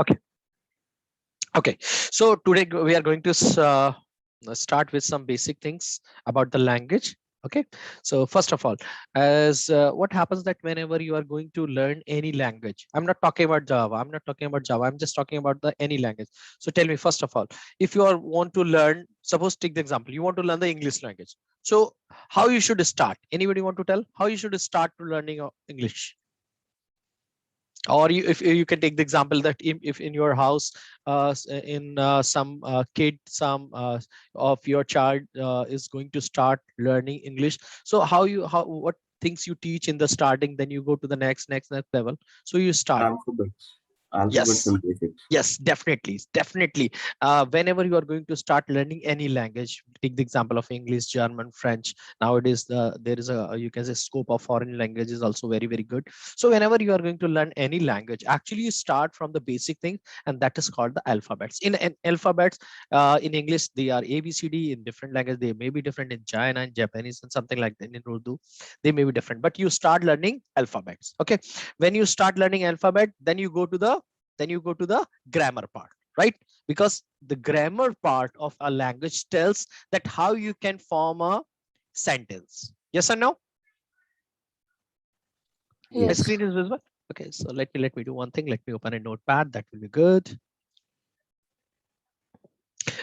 Okay. Okay. So today we are going to start with some basic things about the language. Okay. So first of all, as what happens that whenever you are going to learn any language, I'm not talking about Java. I'm not talking about Java. I'm just talking about the any language. So tell me first of all, if you are want to learn, suppose take the example, you want to learn the English language. So how you should start? Anybody want to tell how you should start to learning English? Or you, if you can take the example that if in your house in some kid, some of your child is going to start learning English, so how what things you teach in the starting, then you go to the next level, so you start. Alphabets, alphabets Yes. and basics. Yes, definitely, definitely. Whenever you are going to start learning any language, take the example of English, German, French. Nowadays, there is a, you can say, scope of foreign language is also very, very good. So whenever you are going to learn any language, actually you start from the basic thing, and that is called the alphabets. In alphabets, in English, they are A, B, C, D. In different language, they may be different in China and Japanese and something like that. In Urdu, they may be different. But you start learning alphabets. Okay. When you start learning alphabet, then you go to the grammar part, right? Because the grammar part of a language tells that how you can form a sentence. Yes or no? My Yes. screen is visible. Okay, so let me do one thing. Let me open a notepad. That will be good.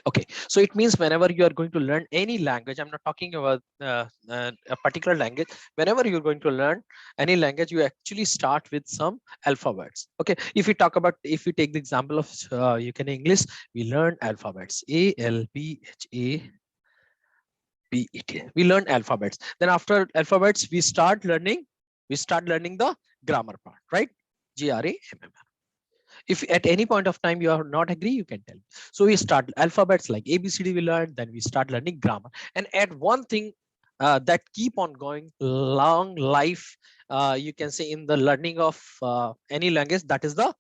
Okay, so it means whenever you are going to learn any language, I'm not talking about a particular language. Whenever you're going to learn any language, you actually start with some alphabets. Okay, if we talk about, if we take the example of you can English, we learn alphabets A, L, B, H, A, B, E, T. We learn alphabets. Then after alphabets, we start learning the grammar part, right? GRAMMR. If at any point of time you are not agree, you can tell me. So we start alphabets like ABCD we learn, then we start learning grammar, and add one thing that keep on going long life, you can say, in the learning of any language, that is the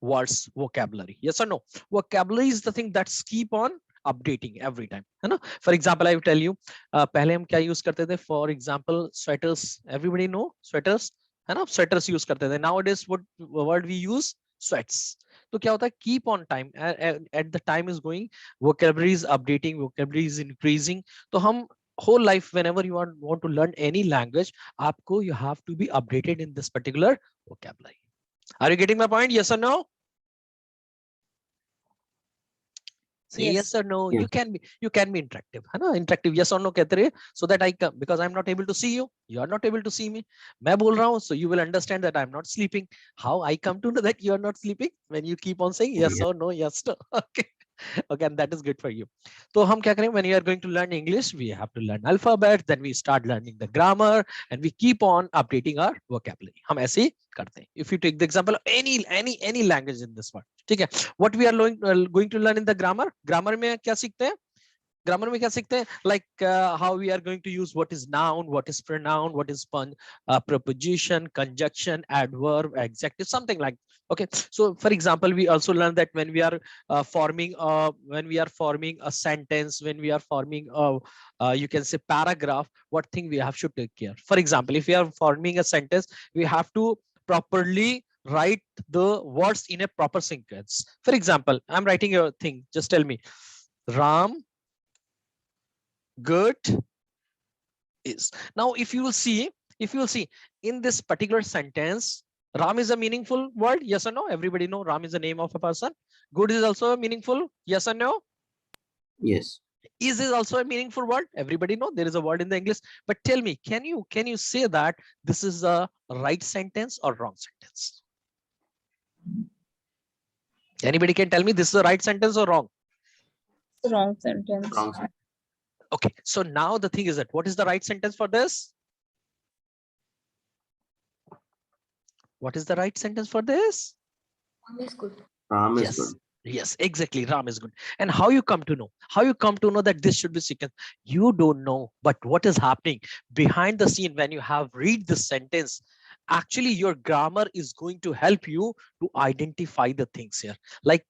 words vocabulary. Yes or no? Vocabulary is the thing that's keep on updating every time, है ना? For example, I will tell you, पहले हम क्या use करते थे? For example, sweaters. Everybody know sweaters, है ना? Sweaters use करते थे. Nowadays, what word we use? Sweats. तो क्या होता है? Keep on time. At the time is going, vocabulary is updating, vocabulary is increasing. तो हम whole life, whenever you want to learn any language, आपको you have to be updated in this particular vocabulary. Are you getting my point? Yes or no? Say yes Yes. or no. Yes. You can be interactive, है ना? Interactive yes or no कहते रहिए, so that I come, because I'm not able to see you, you are not able to see me. मैं बोल रहा हूँ, so you will understand that I'm not sleeping. How I come to know that you are not sleeping? When you keep on saying yes Yes. or no, yes no. Okay. Okay, and that is good for you. So हम क्या करें? When you are going to learn English, we have to learn alphabet, then we start learning the grammar, and we keep on updating our vocabulary. हम ऐसे ही करते हैं. If you take the example of any language in this world, ठीक है? What we are going to learn in the grammar? Grammar में क्या सीखते हैं? Grammar में क्या सीखते हैं? Like how we are going to use what is noun, what is pronoun, what is preposition, conjunction, adverb, adjective, something like. Okay, so for example, we also learn that when we are forming a sentence, when we are forming a you can say paragraph, what thing we have to take care. For example, if we are forming a sentence, we have to properly write the words in a proper sequence. For example, I'm writing a thing. Just tell me, Ram good is. Now if you will see, in this particular sentence, Ram is a meaningful word, yes or no? Everybody know Ram is the name of a person. Good is also a meaningful, yes or no? Yes. Is also a meaningful word. Everybody know there is a word in the English. But tell me, can you say that this is a right sentence or wrong sentence? Anybody can tell me this is a right sentence or wrong? Wrong sentence. Wrong side. Okay, so now the thing is that what is the right sentence for this? What is the right sentence for this? Ram is good. Ram is Yes. good. Yes, exactly. Ram is good. And how you come to know? How you come to know that this should be sequence? You don't know, but what is happening behind the scene when you have read this sentence? Actually, your grammar is going to help you to identify the things here. Like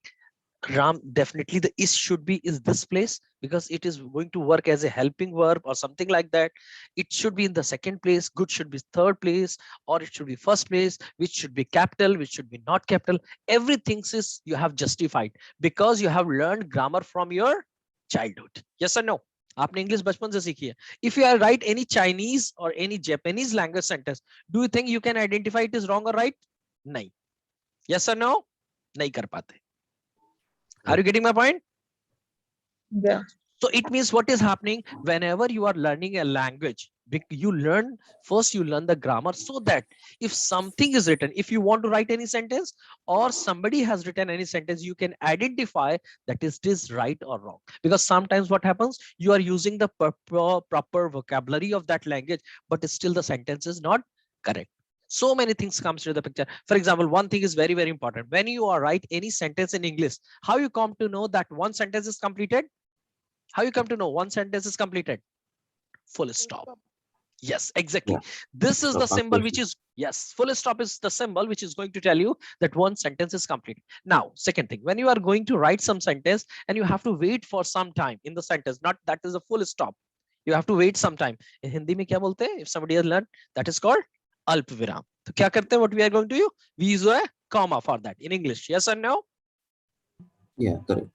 Ram, definitely the is should be is this place because it is going to work as a helping verb or something like that. It should be in the second place. Good should be third place, or it should be first place, which should be capital, which should be not capital. Everything is you have justified because you have learned grammar from your childhood. Yes or no? आपने English बचपन से सीखी है. If you are write any Chinese or any Japanese language sentence, do you think you can identify it is wrong or right? नहीं. Yes or no? नहीं कर पाते. Are you getting my point? Yeah. So it means what is happening whenever you are learning a language, you learn first, you learn the grammar so that if something is written, if you want to write any sentence or somebody has written any sentence, you can identify that is this right or wrong. Because sometimes what happens, you are using the proper vocabulary of that language, but still the sentence is not correct. So many things comes to the picture. For example, one thing is very, very important. When you are write any sentence in English, how you come to know that one sentence is completed? How you come to know one sentence is completed? Full stop. Yes, exactly. Yeah. This is So the symbol which punctuation. is, yes, full stop is the symbol which is going to tell you that one sentence is complete. Now, second thing, when you are going to write some sentence and you have to wait for some time in the sentence, not that is a full stop. You have to wait some time. In Hindi में क्या बोलते हैं? If somebody has learned, that is called अल्प विराम. तो क्या करते हैं? What we are going to do? We use a comma for that in English. Yes or no? Yeah, correct.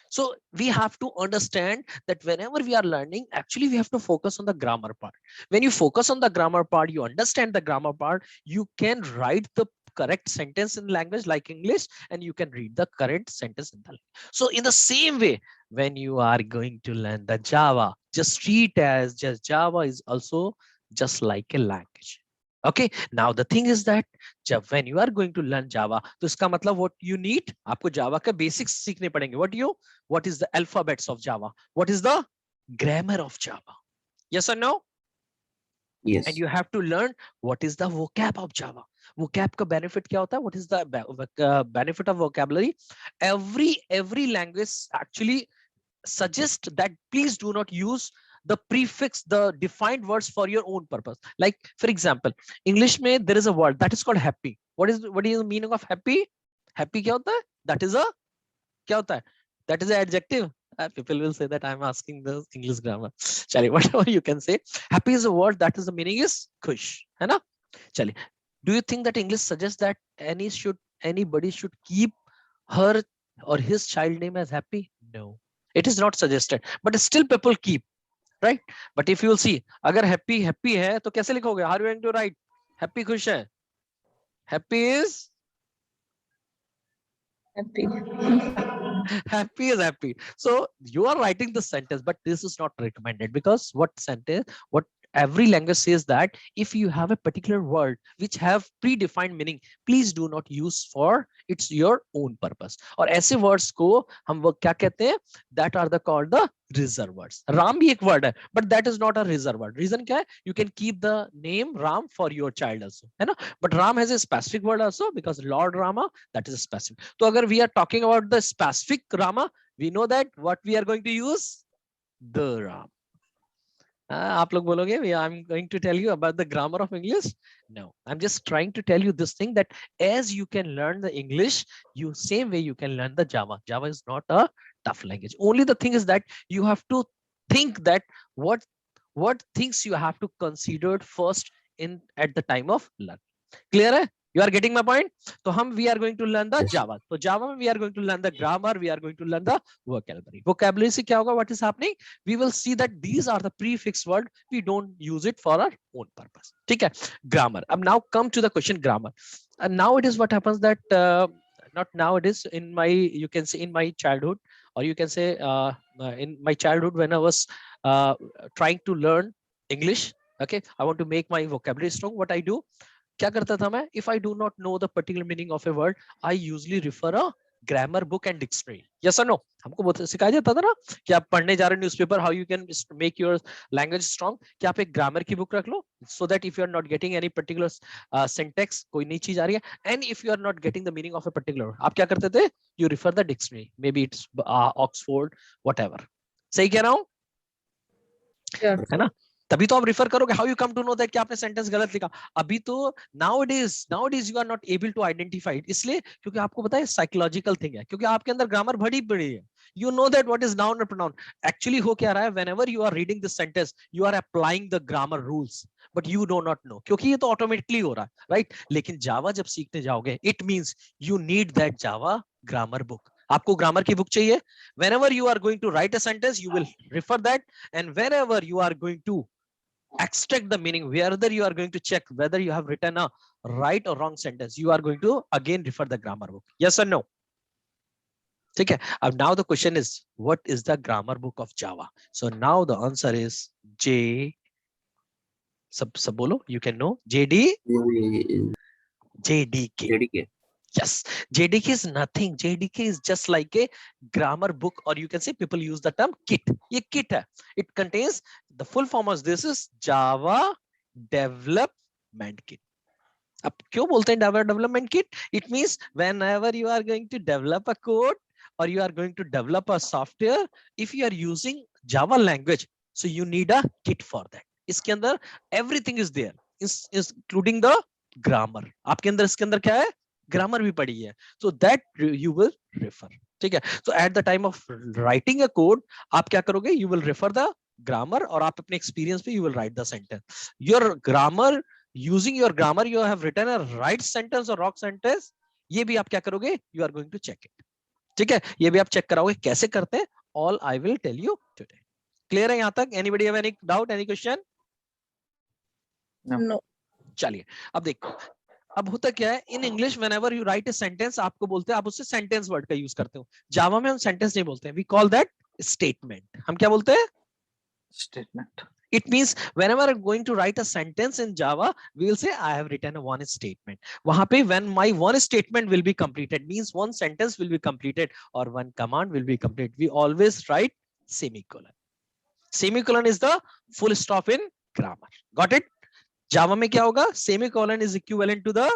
So we have to understand that whenever we are learning, actually we have to focus on the grammar part. When you focus on the grammar part, you understand the grammar part, you can write the correct sentence in language like English, and you can read the correct sentence in the language. So in the same way, when you are going to learn the Java, just treat as just Java is also just like a language. Okay, now the thing is that when you are going to learn Java, तो इसका मतलब what you need, आपको Java का basics सीखने पड़ेंगे. What is the alphabets of Java? What is the grammar of Java? Yes or no? Yes. And you have to learn what is the vocab of Java. Vocab का benefit क्या होता है? What is the benefit of vocabulary? Every language actually suggest that please do not use the prefix, the defined words for your own purpose. Like for example, English में there is a word that is called happy. What is the meaning of happy? Happy क्या होता है? That is a क्या होता है? That is an adjective. People will say that I'm asking the English grammar. Chali, whatever you can say. Happy is a word that is the meaning is khush. है ना? Chali. Do you think that English suggests that anybody should keep her or his child name as happy? No. It is not suggested, but still people keep, right? But if you will see, अगर happy है तो कैसे लिखोगे? How are you going to write? Happy खुश है. Happy is Happy. happy is happy. So you are writing the sentence, but this is not recommended because what every language says that if you have a particular word which have predefined meaning, please do not use for it's your own purpose. और ऐसे words को हम वो क्या कहते हैं? That are the called the reserved words. Ram भी एक word है, but that is not a reserved word. Reason क्या है? You can keep the name Ram for your child also, है ना? But Ram has a specific word also because Lord Rama, that is specific. So अगर we are talking about the specific Rama, we know that what we are going to use the Ram. आप लोग बोलोगे I'm going to tell you about the grammar of English. No, I'm just trying to tell you this thing that as you can learn the English, you same way you can learn the Java. Java is not a tough language. Only the thing is that you have to think that what things you have to consider first in at the time of learn. Clear है? You are getting my point? So we are going to learn the Yes. Java. So Java we are going to learn the grammar, we are going to learn the vocabulary. Vocabulary से क्या होगा? What is happening? We will see that these are the prefix word. We don't use it for our own purpose. ठीक है? Grammar. Now come to the question grammar. And now it is what happens that not now it is in my, you can say in my childhood, or you can say in my childhood when I was trying to learn English. Okay, I want to make my vocabulary strong. What I do? क्या करता था मैं? If I do not know the particular meaning of a word, I usually refer a grammar book and dictionary. Yes or no? हमको बहुत सिखाया जाता था ना कि आप पढ़ने जा रहे हो newspaper, how you can make your language strong, कि आप एक grammar की book रख लो, so that if you are not getting any particular syntax, कोई नई चीज आ रही है, and if you are not getting the meaning of a particular, आप क्या करते थे? You refer the dictionary, maybe it's Oxford, whatever. सही कह रहा हूँ? Yeah. है ना? तभी तो आप रिफर करोगे. How you come to know that कि आपने सेंटेंस गलत लिखा. अभी तो now it is you are not able to identify it. इसलिए क्योंकि आपको पता है साइकोलॉजिकल थिंग है, क्योंकि आपके अंदर ग्रामर बड़ी बड़ी है. You know that what is noun or pronoun. Actually हो क्या रहा है, whenever you are reading this sentence, you are applying the grammar rules, but you do not know, क्योंकि ये तो automatically हो रहा है, right? लेकिन जावा जब सीखने जाओगे, it means you need that Java grammar book. आपको ग्रामर की बुक चाहिए. Whenever you are going to write a sentence, you will refer that, and whenever you are going to extract the meaning, whether you are going to check whether you have written a right or wrong sentence, you are going to again refer the grammar book. Yes or no? ठीक है. अब now the question is, what is the grammar book of Java? So now the answer is J. सब बोलो. You can know JDK. JDK. Yes, JDK is nothing. JDK is just like a grammar book, or you can say people use the term kit. ये kit है. It contains the full form of this is Java Development Kit. अब क्यों बोलते हैं Java Development Kit? It means whenever you are going to develop a code or you are going to develop a software, if you are using Java language, so you need a kit for that. इसके अंदर everything is there, including the grammar. आपके अंदर इसके अंदर क्या है? Grammar भी पड़ी है. So that you will refer. ठीक है. So at the time of writing a code, आप क्या करोगे? You will refer the grammar, और आप अपने experience पे you will write the sentence. Your grammar, using your grammar, you have written a right sentence or wrong sentence. ये भी आप क्या करोगे? You are going to check it. ठीक है. ये भी आप चेक कराओगे. कैसे करते हैं? All I will tell you today. Clear है यहाँ तक? Anybody have any doubt? Any question? No. चलिए अब देखो. अब होता क्या है, in English whenever you write a sentence, आपको बोलते हैं, आप उससे सेंटेंस वर्ड का यूज करते हो. जावा में हम सेंटेंस नहीं बोलते हैं. We call that statement. हम क्या बोलते हैं? Statement. It means whenever I'm going to write a sentence in Java, we will say I have written a one statement. वहां पे when my one statement will be completed, means one sentence will be completed or one command will be completed, we always write semicolon. Semicolon is the full stop in grammar. Got it? Java में क्या होगा? Semicolon is equivalent to the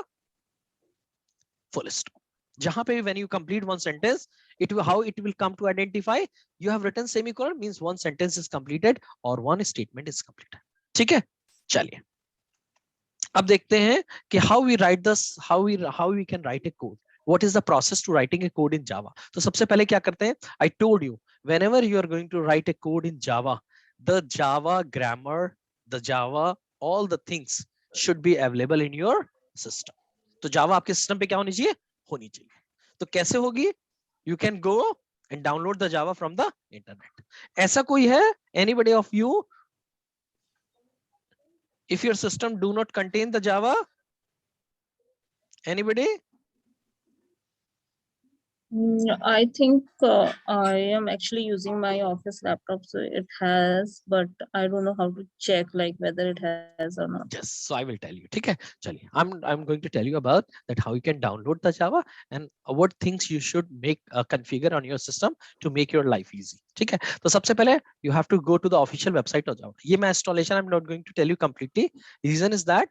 full stop. जहां पे when you complete one sentence, how it will come to identify you have written semicolon, means one sentence is completed or one statement is completed. ठीक है. चलिए अब देखते हैं कि how we write this, how we can write a code. What is the process to writing a code in Java? तो सबसे पहले क्या करते हैं? I told you, whenever you are going to write a code in Java, the Java grammar, the Java, all the things should be available in your system. तो Java आपके system पे क्या होनी चाहिए? होनी चाहिए. तो कैसे होगी? You can go and download the Java from the internet. ऐसा कोई है? Anybody of you? If your system do not contain the Java, anybody? I think I am actually using my office laptop, so it has, but I don't know how to check like whether it has or not. Yes, so I will tell you. ठीक है. चलिए, I'm going to tell you about that how you can download the Java and what things you should make configure on your system to make your life easy. ठीक है. तो सबसे पहले you have to go to the official website of Java. ये मैं installation I'm not going to tell you completely. Reason is that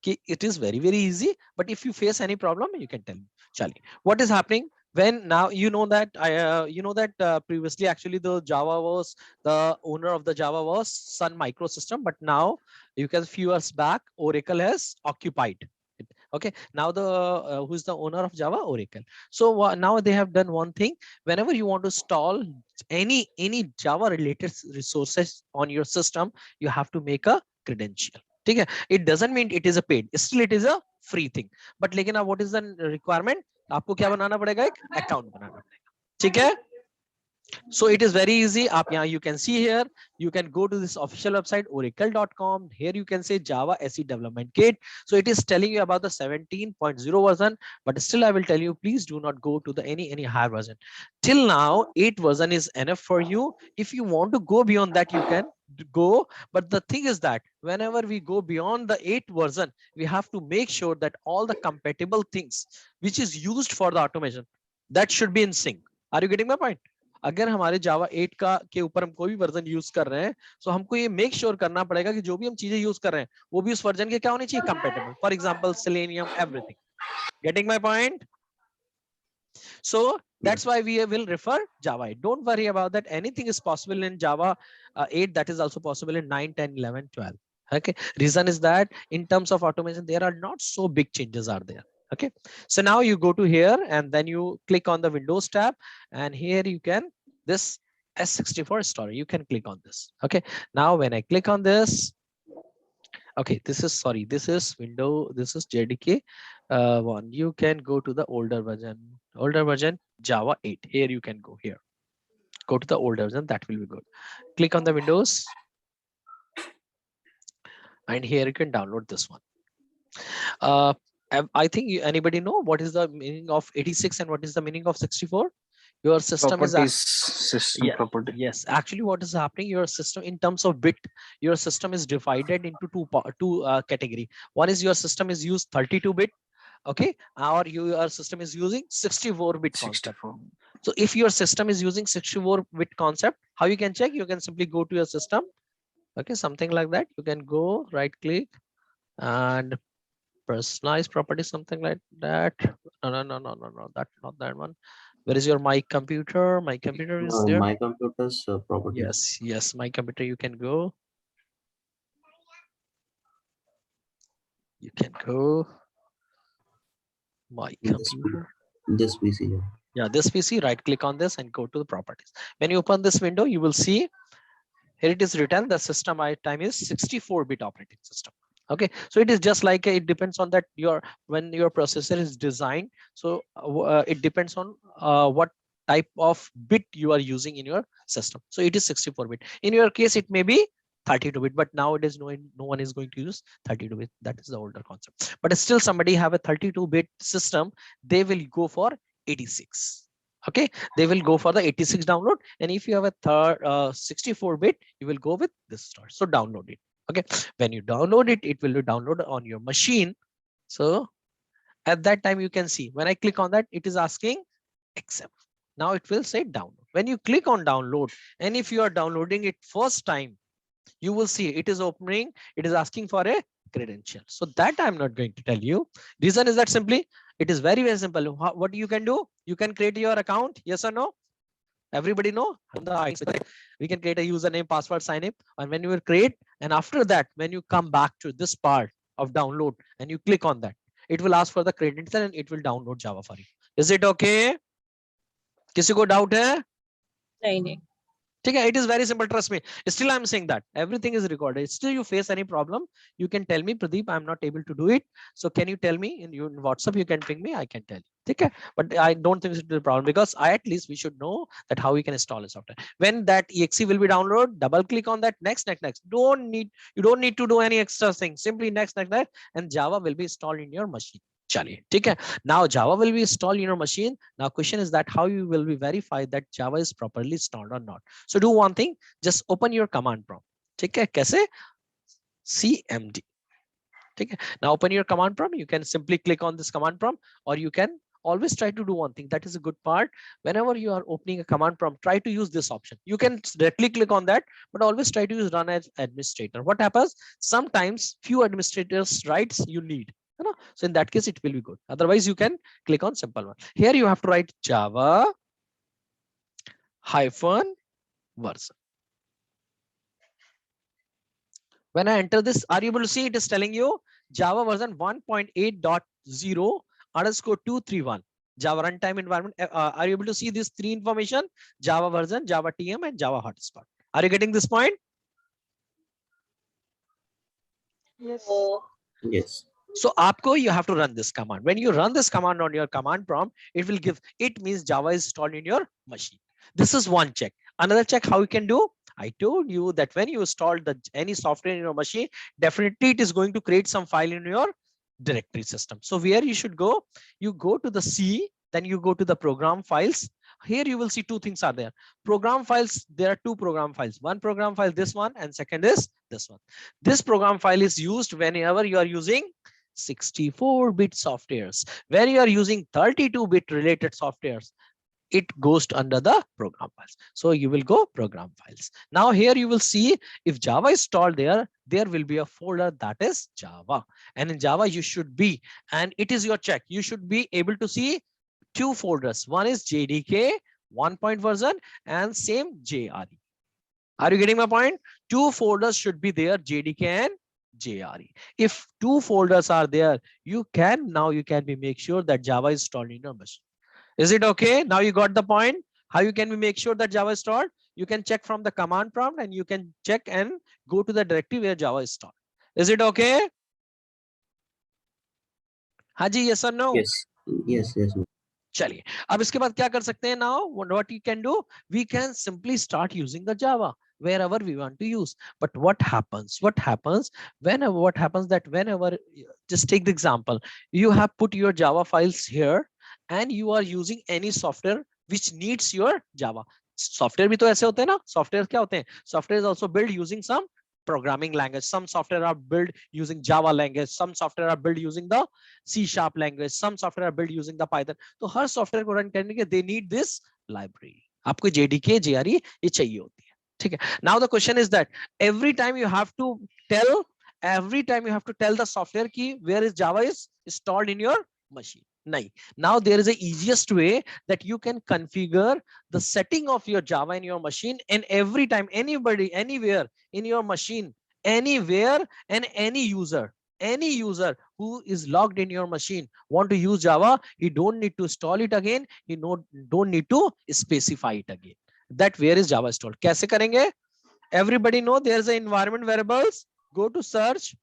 it is very easy, but if you face any problem you can tell me. चलिए, what is happening? When now you know that previously actually the owner of the Java was Sun Microsystem, but now you can few years back Oracle has occupied it. Okay, now the who is the owner of Java? Oracle. So now they have done one thing. Whenever you want to install any Java related resources on your system, you have to make a credential. ठीक है. It doesn't mean it is a paid, still it is a free thing, but लेकिन अब what is the requirement? आपको क्या बनाना पड़ेगा? एक account बनाना पड़ेगा. ठीक है. So it is very easy. आप यहाँ you can see here, you can go to this official website oracle.com. Here you can say Java SE Development Kit. So it is telling you about the 17.0 version, but still I will tell you, please do not go to the any higher version. Till now 8 version is enough for you. If you want to go beyond that, you can go, but the thing is that whenever we go beyond the 8 version, we have to make sure that all the compatible things which is used for the automation, that should be in sync. Are you getting my point? अगर हमारे Java 8 के ऊपर हम कोई भी version use कर रहे हैं, तो हमको ये मेक श्योर करना पड़ेगा कि जो भी हम चीजें यूज कर रहे हैं वो भी उस वर्जन के क्या होनी चाहिए? Compatible. For example Selenium, everything. Getting my point? So that's why we will refer Java 8. Don't worry about that. Anything is possible in Java 8. That is also possible in 9, 10, 11, 12. Okay. Reason is that in terms of automation, there are not so big changes are there. Okay. So now you go to here and then you click on the Windows tab, and here you can this S64 story. You can click on this. Okay. Now when I click on this, okay, this is sorry, this is window, this is JDK 1. You can go to the older version Java 8. Here you can go here. Go to the older version, that will be good. Click on the Windows. And here you can download this one. I think anybody know what is the meaning of 86 and what is the meaning of 64? Your system Properties, is system yeah, property. yes, actually what is happening, your system in terms of bit, your system is divided into two category. One is your system is used 32-bit, okay, or your system is using 64-bit concept. 64. So if your system is using 64-bit concept, how you can check? You can simply go to your system, okay, something like that. You can go right click and personalize property, something like that. No, that's not that one. Where is your my computer? My computer is there. My computer's properties. Yes, my computer. You can go. You can go. My computer. This PC. Yeah, this PC. Right click on this and go to the properties. When you open this window, you will see here it is written the system time is 64-bit operating system. Okay, so it is just like it depends on that when your processor is designed. So it depends on what type of bit you are using in your system. So it is 64-bit. In your case, it may be 32-bit, but nowadays no one is going to use 32-bit. That is the older concept. But still, somebody have a 32-bit system, they will go for 86. Okay, they will go for the 86 download, and if you have a 64-bit, you will go with this store. So download it. Okay, when you download it, it will be downloaded on your machine. So at that time, you can see when I click on that, it is asking accept. Now it will say download. When you click on download, and if you are downloading it first time, you will see it is opening, it is asking for a credential. So that I'm not going to tell you. Reason is that simply it is very, very simple. What you can do, you can create your account. Yes or no? Everybody know? We can create a username, password, sign in, and when you will create, and after that, when you come back to this part of download and you click on that, it will ask for the credential and it will download Java for you. Is it okay? किसी को doubt है? नहीं. Okay, it is very simple, trust me. Still I'm saying that everything is recorded. Still you face any problem, you can tell me, Pradeep, I'm not able to do it. So can you tell me in WhatsApp, you can ping me, I can tell you. Okay, but I don't think it's a problem, because at least we should know that how we can install a software. When that exe will be downloaded, double click on that, next. You don't need to do any extra thing. Simply next, and Java will be installed in your machine. Chaliye, okay. Now Java will be installed in your machine. Now question is that how you will be verified that Java is properly installed or not. So do one thing, just open your command prompt. Okay, kaise? CMD. Okay. Now open your command prompt. You can simply click on this command prompt, or you can always try to do one thing. That is a good part. Whenever you are opening a command prompt, try to use this option. You can directly click on that, but always try to use run as administrator. What happens? Sometimes few administrators rights you need. So in that case, it will be good. Otherwise, you can click on simple one. Here you have to write Java -version. When I enter this, are you able to see it is telling you Java version 1.8.0_231. Java runtime environment. Are you able to see these three information? Java version, Java TM, and Java hotspot. Are you getting this point? Yes. Yes. So you have to run this command. When you run this command on your command prompt, it will give, it means Java is installed in your machine. This is one check. Another check how you can do. I told you that when you install any software in your machine, definitely it is going to create some file in your directory system. So where you should go, you go to the C, then you go to the program files. Here you will see two things are there. Program files, there are two program files. One program file, this one, and second is this one. This program file is used whenever you are using 64-bit softwares. When you are using 32-bit related softwares, it goes under the program files. So you will go program files. Now here you will see if Java is installed there will be a folder that is Java. And in Java you should be, and it is your check, you should be able to see two folders. One is JDK 1 version and same JRE. Are you getting my point? Two folders should be there, JDK and JRE. If two folders are there, you can be make sure that Java is installed in your machine. Is it okay? Now you got the point. How you can make sure that Java is installed? You can check from the command prompt and you can check and go to the directory where Java is installed. Is it okay? Haji, yes or no? Yes. Yes. Yes. चलिए अब इसके बाद क्या कर सकते हैं? Now what you can do, we can simply start using the Java wherever we want to use. But what happens that whenever, just take the example, you have put your Java files here and you are using any software which needs your Java. Software भी तो ऐसे होते हैं ना. Software क्या होते हैं? Software is also built using some programming language. Some software are built using Java language. Some software are built using the C# language. Some software are built using the Python. तो हर software को run करने के they need this library. आपको JDK, JRE ये चाहिए होती है. ठीक है. Now the question is that every time you have to tell the software key where is Java is installed in your machine. Nahi. Now there is a easiest way that you can configure the setting of your Java in your machine, and every time anybody, anywhere in your machine, anywhere, and any user who is logged in your machine want to use Java, he don't need to install it again. He don't need to specify it again. That where is Java installed. कैसे करेंगे? Everybody know there's a environment variables. Go to search,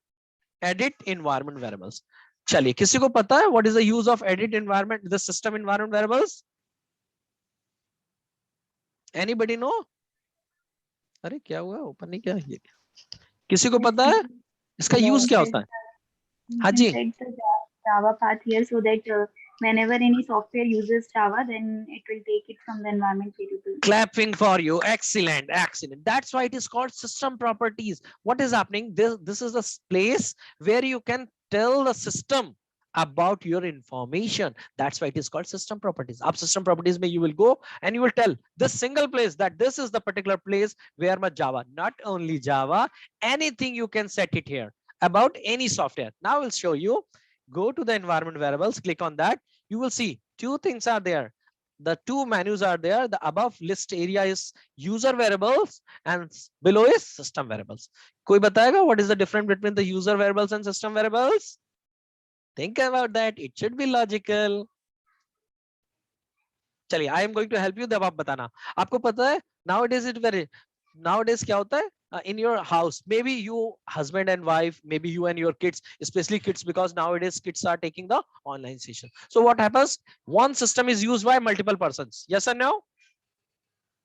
edit environment variables. चलिए किसी को पता है what is the use of edit environment, the system environment variables? Anybody know? अरे क्या हुआ? ओपन नहीं किया ये. किसी को पता है इसका यूज क्या होता है? हाँ जी. Java path here so that whenever any software uses Java, then it will take it from the environment variable. Clapping for you. Excellent. That's why it is called system properties. What is happening? This is a place where you can tell the system about your information. That's why it is called system properties. Up system properties mein you will go and you will tell this single place that this is the particular place where my Java, not only Java, anything you can set it here about any software. Now I'll show you. Go to the environment variables, click on that. You will see two things are there. The two menus are there. The above list area is user variables and below is system variables. कोई बताएगा what is the difference between the user variables and system variables? Think about that. It should be logical. चलिए, I am going to help you. जब आप बताना. आपको पता है nowadays क्या होता है? In your house, maybe you husband and wife, maybe you and your kids, especially kids, because nowadays kids are taking the online session. So what happens? One system is used by multiple persons. Yes or no?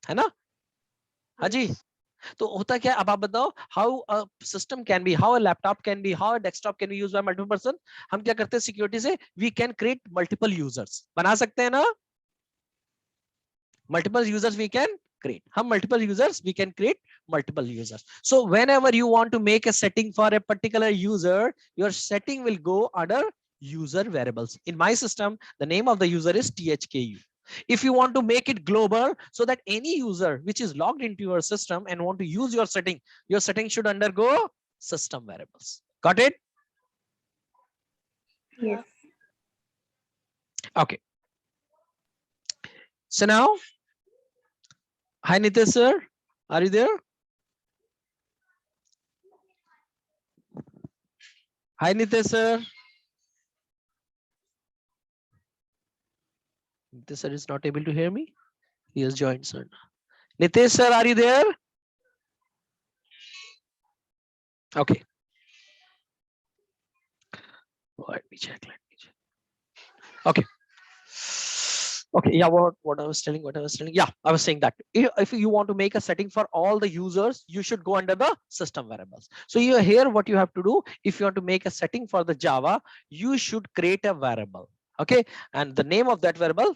है ना? हाँ जी. तो होता क्या? अब आप बताओ how a system can be, how a laptop can be, how a desktop can be used by multiple person. हम क्या करते हैं security से? We can create multiple users. बना सकते हैं ना? Multiple users we can create. हम multiple users we can create multiple users. So whenever you want to make a setting for a particular user, your setting will go under user variables. In my system, the name of the user is THKU. If you want to make it global so that any user which is logged into your system and want to use your setting should undergo system variables. Got it? Yes. Okay. So now, hi Nitesh sir, are you there? Hi Nitesh sir. Nitesh sir is not able to hear me. He has joined sir. Nitesh sir, are you there? Okay. Let me check. Okay. Okay, yeah, what I was telling, yeah, I was saying that if you want to make a setting for all the users, you should go under the system variables. So here what you have to do, if you want to make a setting for the Java, you should create a variable. Okay, and the name of that variable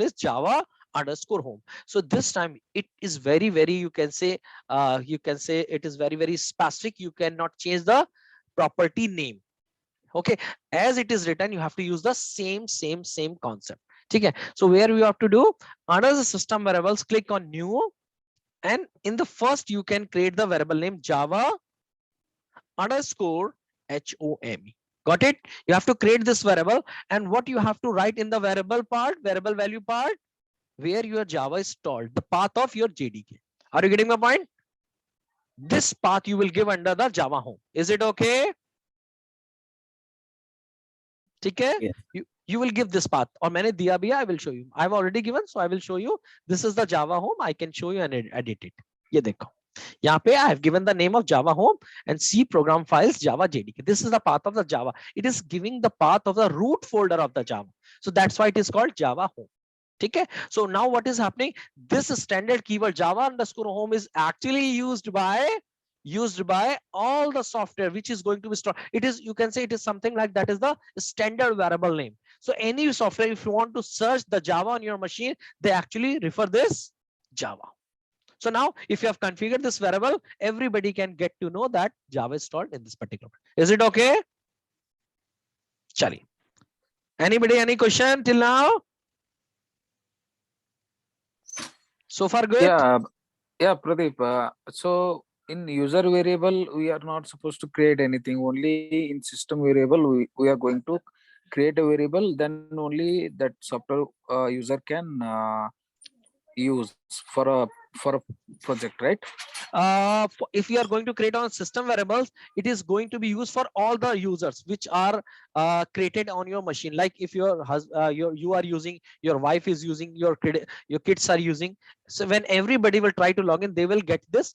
is Java underscore home. So this time it is very, you can say it is very specific. You cannot change the property name. Okay, as it is written, you have to use the same concept. Okay, so where you have to do under the system variables, click on new, and in the first you can create the variable name Java underscore HOME. Got it? You have to create this variable, and what you have to write in the variable part, variable value part, where your Java is stalled, the path of your JDK. Are you getting my point? This path you will give under the Java home. Is it okay? Okay? Yeah. You will give this path, or मैंने दिया भी है, I will show you. I've already given, so I will show you. This is the Java home. I can show you and edit it. ये देखो. यहाँ पे I have given the name of Java home and C program files Java JDK. This is the path of the Java. It is giving the path of the root folder of the Java. So that's why it is called Java home. Okay. So now what is happening? This standard keyword Java underscore home is actually used by all the software which is going to be stored. It is, you can say it is something like that is the standard variable name. So any software, if you want to search the Java on your machine, they actually refer this Java. So now if you have configured this variable, everybody can get to know that Java is stored in this particular. Is it okay? Chali. Anybody, any question till now? So far good? Yeah, Pradeep. So in user variable, we are not supposed to create anything. Only in system variable, we are going to create a variable. Then only that software user can use for a project, right? If you are going to create on system variables, it is going to be used for all the users which are created on your machine. Like if you are using, your wife is using, your kids are using. So when everybody will try to log in, they will get this,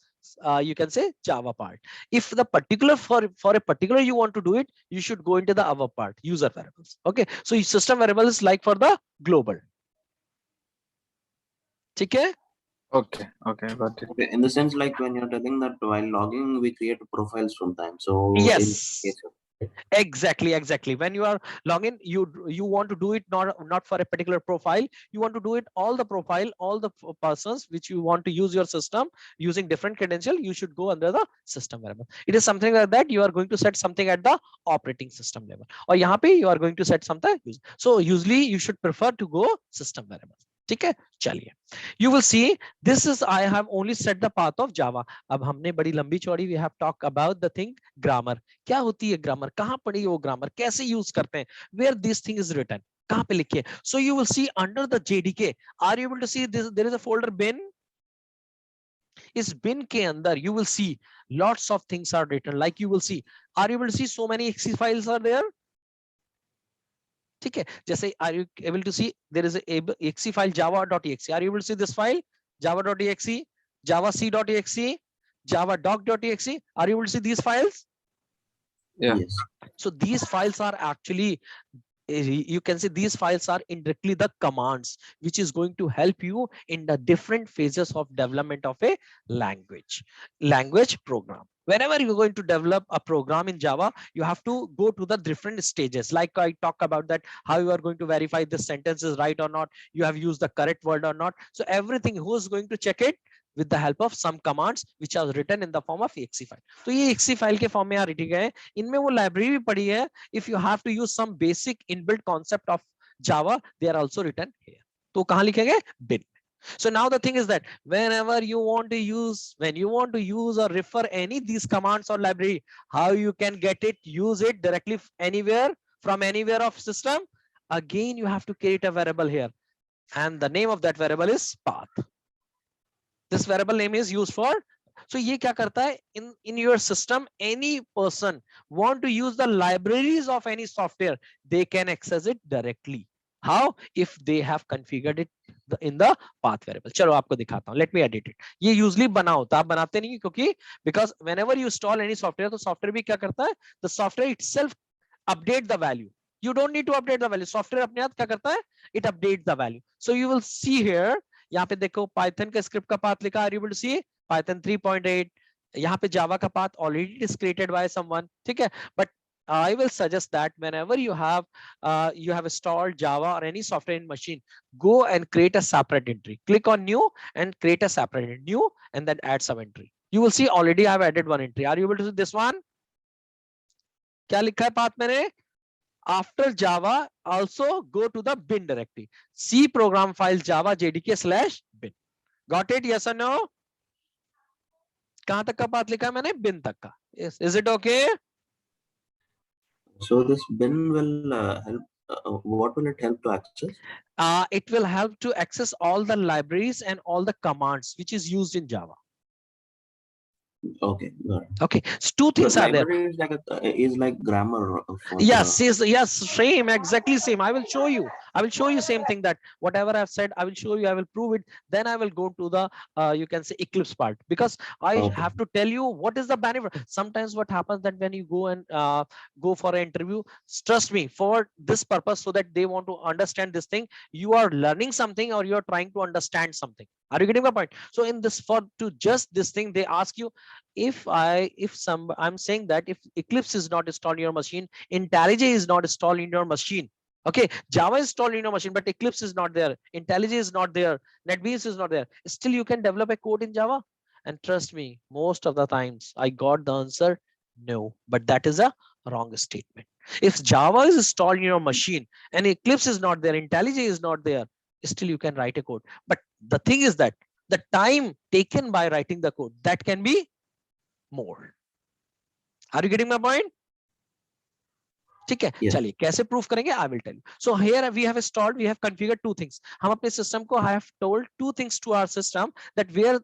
you can say Java part. If the particular for a particular you want to do it, you should go into the other part, user variables. Okay. So system variable is like for the global. Okay. Okay, got it. Okay, in the sense like when you're telling that while logging, we create profiles sometimes. So Yes. in case of, Exactly. When you are logging, you want to do it not for a particular profile. You want to do it all the profile, all the persons which you want to use your system using different credential. You should go under the system variable. It is something like that. You are going to set something at the operating system level, or यहाँ पे you are going to set something. So usually you should prefer to go system variable. ठीक है, चलिए. You will see this is, I have only set the path of Java. अब हमने बड़ी लंबी चौड़ी we have talked about the thing grammar. क्या होती है ग्रामर, कहाँ पढ़ी वो ग्रामर, कैसे यूज करते हैं, where this thing is written, कहाँ पे लिखिए. So you will see under the JDK, are you able to see this? There is a folder bin. इस bin के अंदर you will see lots of things are written. Like you will see, are you able to see so many exe files are there? ठीक है, जैसे are you able to see there is a exe file java.exe. Are you able to see this file java.exe, javac.exe, javadoc.exe? Are you able to see these files? Yeah. yes. So these files are actually, you can say these files are indirectly the commands which is going to help you in the different phases of development of a language program. Whenever you're going to develop a program in Java, you have to go to the different stages. Like I talk about that, how you are going to verify this sentence is right or not, you have used the correct word or not. So everything, who is going to check it? With the help of some commands which are written in the form of exe file. तो ये exe file के form में यहाँ लिखे गए हैं. इनमें वो लाइब्रेरी भी पड़ी है. If you have to use some basic inbuilt concept of Java, they are also written here. तो कहाँ लिखे गए? bin. So now the thing is that whenever you want to use, when you want to use or refer any of these commands or library, how you can get it, use it directly anywhere from anywhere of system. Again, you have to create a variable here, and the name of that variable is path. This variable name is used for. So ये क्या करता है, in your system, any person want to use the libraries of any software, they can access it directly. How? If they have configured it in the path variable. चलो आपको दिखाता हूँ. Let me edit it. ये usually बना होता है, आप बनाते नहीं क्योंकि because whenever you install any software, तो software भी क्या करता है, the software itself update the value. You don't need to update the value. Software अपने आप क्या करता है, it updates the value. So you will see here, यहाँ पे देखो पाइथन का स्क्रिप्ट का पाथ लिखा, are you able to see Python 3.8. यहाँ पे जावा का path already is created by someone. ठीक है, but I will suggest that whenever you have installed Java or any software in machine, go and create a separate entry. Click on new and create a separate new and then add some entry. You will see already I have added one entry. Are you able to see this one? क्या लिखा है path मैंने? After Java, also go to the bin directory. C program file Java JDK/bin. Got it? Yes or no? कहां तक का path लिखा है मैंने? bin तक का. Yes. Is it okay? So this bin will help. What will it help to access? It will help to access all the libraries and all the commands which is used in Java. Okay, got it. Okay, so two So things are there. library is like grammar for Yes, the. yes, same, exactly same. I will show you. I will show you same thing, that whatever I've said, I will show you. I will prove it. Then I will go to the you can say Eclipse part, because I Okay. have to tell you what is the benefit. Sometimes what happens that when you go and go for an interview, trust me, for this purpose, so that they want to understand this thing, you are learning something or you are trying to understand something. Are you getting my point? So in this, for to just this thing, they ask you, I'm saying that if Eclipse is not installed in your machine, IntelliJ is not installed in your machine. Okay, Java is installed in your machine, but Eclipse is not there. IntelliJ is not there. NetBeans is not there. Still, you can develop a code in Java. And trust me, most of the times I got the answer no, but that is a wrong statement. If Java is installed in your machine and Eclipse is not there, IntelliJ is not there, still you can write a code. But the thing is that the time taken by writing the code, that can be more. Are you getting my point? ठीक है, Yes. चलिए कैसे proof करेंगे, I will tell you. So here we have installed, we have configured two things. हम अपने system को I have told two things to our system, that where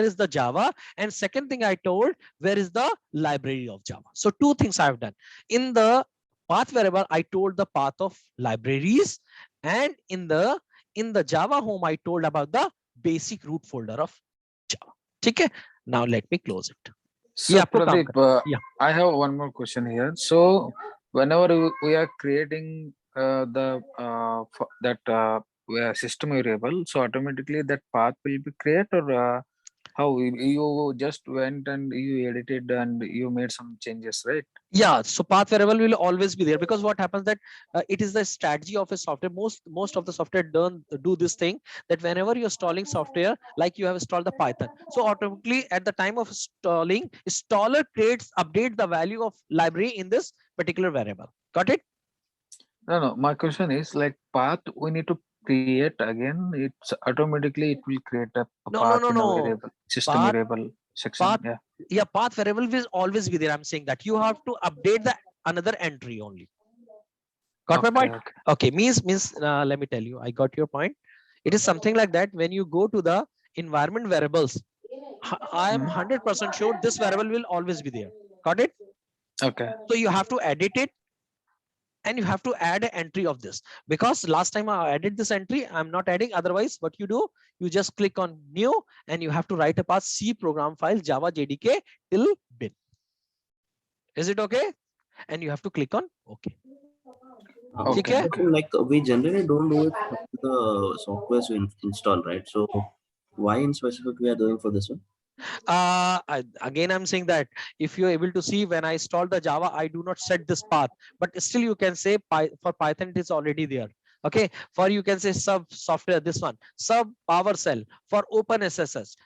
is the Java, and second thing I told, where is the library of Java. So two things I have done. In the path variable, I told the path of libraries, and in the Java home, I told about the basic root folder of Java. ठीक है, now let me close it. So Yeah, आपको काम Pradeep, Yeah. I have one more question here. So whenever we are creating system variable, so automatically that path will be created, or how you just went and you edited and you made some changes, right? Yeah, so path variable will always be there, because what happens that it is the strategy of a software. Most of the software do this thing, that whenever you're installing software, like you have installed the Python, so automatically at the time of installing, installer update the value of library in this particular variable. Got it? No, my question is like path we need to create again. It's automatically it will create a No, path in a no. variable system Path, variable section. path, Yeah. yeah, path variable will always be there. I'm saying that you have to update the another entry only. Got my point? Okay. Okay, means let me tell you, I got your point. It is something like that. When you go to the environment variables, I am 100% sure this variable will always be there. Got it? Okay. So you have to edit it, and you have to add an entry of this, because last time I added this entry, I'm not adding. Otherwise, what you do, you just click on new, and you have to write a path C program file Java JDK till bin. Is it okay? And you have to click on OK. Okay. So, like we generally don't do it for the softwares we install, right? So why in specific we are doing for this one? Again, I'm saying that if you're able to see, when I install the Java, I do not set this path, but still you can say for Python it is already there. Okay, for you can say sub software, this one sub PowerShell, for OpenSSH,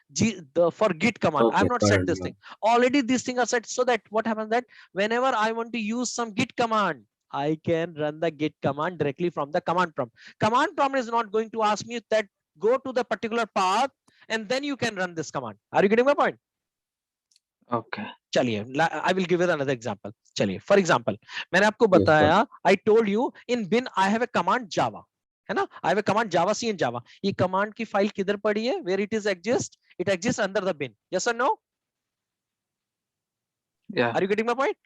for Git command. Okay, I'm not got set it, this got thing. Already these things are set, so that what happens that whenever I want to use some Git command, I can run the Git command directly from the command prompt. Command prompt is not going to ask me that go to the particular path and then you can run this command. Are you getting my point? Okay. चलिए, I will give you another example. चलिए, for example, मैंने आपको Yes, बताया, I told you in bin I have a command Java, है ना? I have a command Java C in Java. ये command की file किधर पड़ी है? Where it is exist? It exists under the bin. Yes or no? Yeah. Are you getting my point?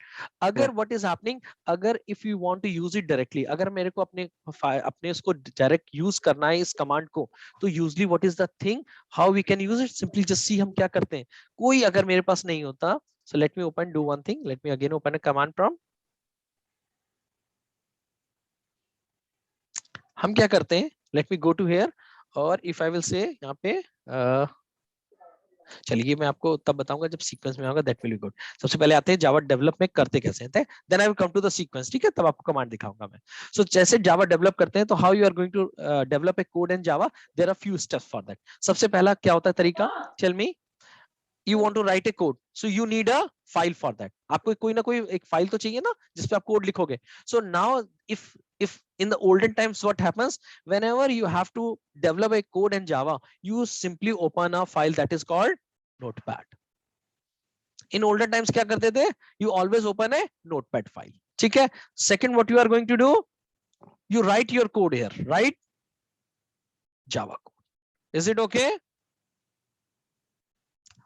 अगर what is happening, अगर if you want to use it directly, अगर मेरे को अपने उसको direct use करना है इस command को, तो usually what is the thing, how we can use it? Simply just see हम क्या करते हैं. कोई अगर मेरे पास नहीं होता, so let me do one thing. Let me again open a command prompt. हम क्या करते हैं? Let me go to here, और if I will say यहाँ पे चलिए मैं आपको तब बताऊंगा जब सीक्वेंस में आऊंगा, दैट विल बी गुड. सबसे पहले आते हैं जावा डेवलप में करते कैसे हैं, then I will come to the sequence. ठीक है, तब आपको कमांड दिखाऊंगा मैं. सो जैसे जावा डेवलप करते हैं, तो how you are going to develop a code in Java, there are few steps for that. सबसे पहला क्या होता है तरीका, tell me. You want to write a code, so you need a file for that. आपको कोई ना कोई एक फाइल तो चाहिए ना जिसपे आप कोड लिखोगे. So now if in the olden times what happens, whenever you have to develop a code in Java, you simply open a file that is called Notepad. In olden times क्या करते थे, you always open a Notepad file. ठीक है. Second, what you are going to do, you write your code here, right? Java code. Is it okay?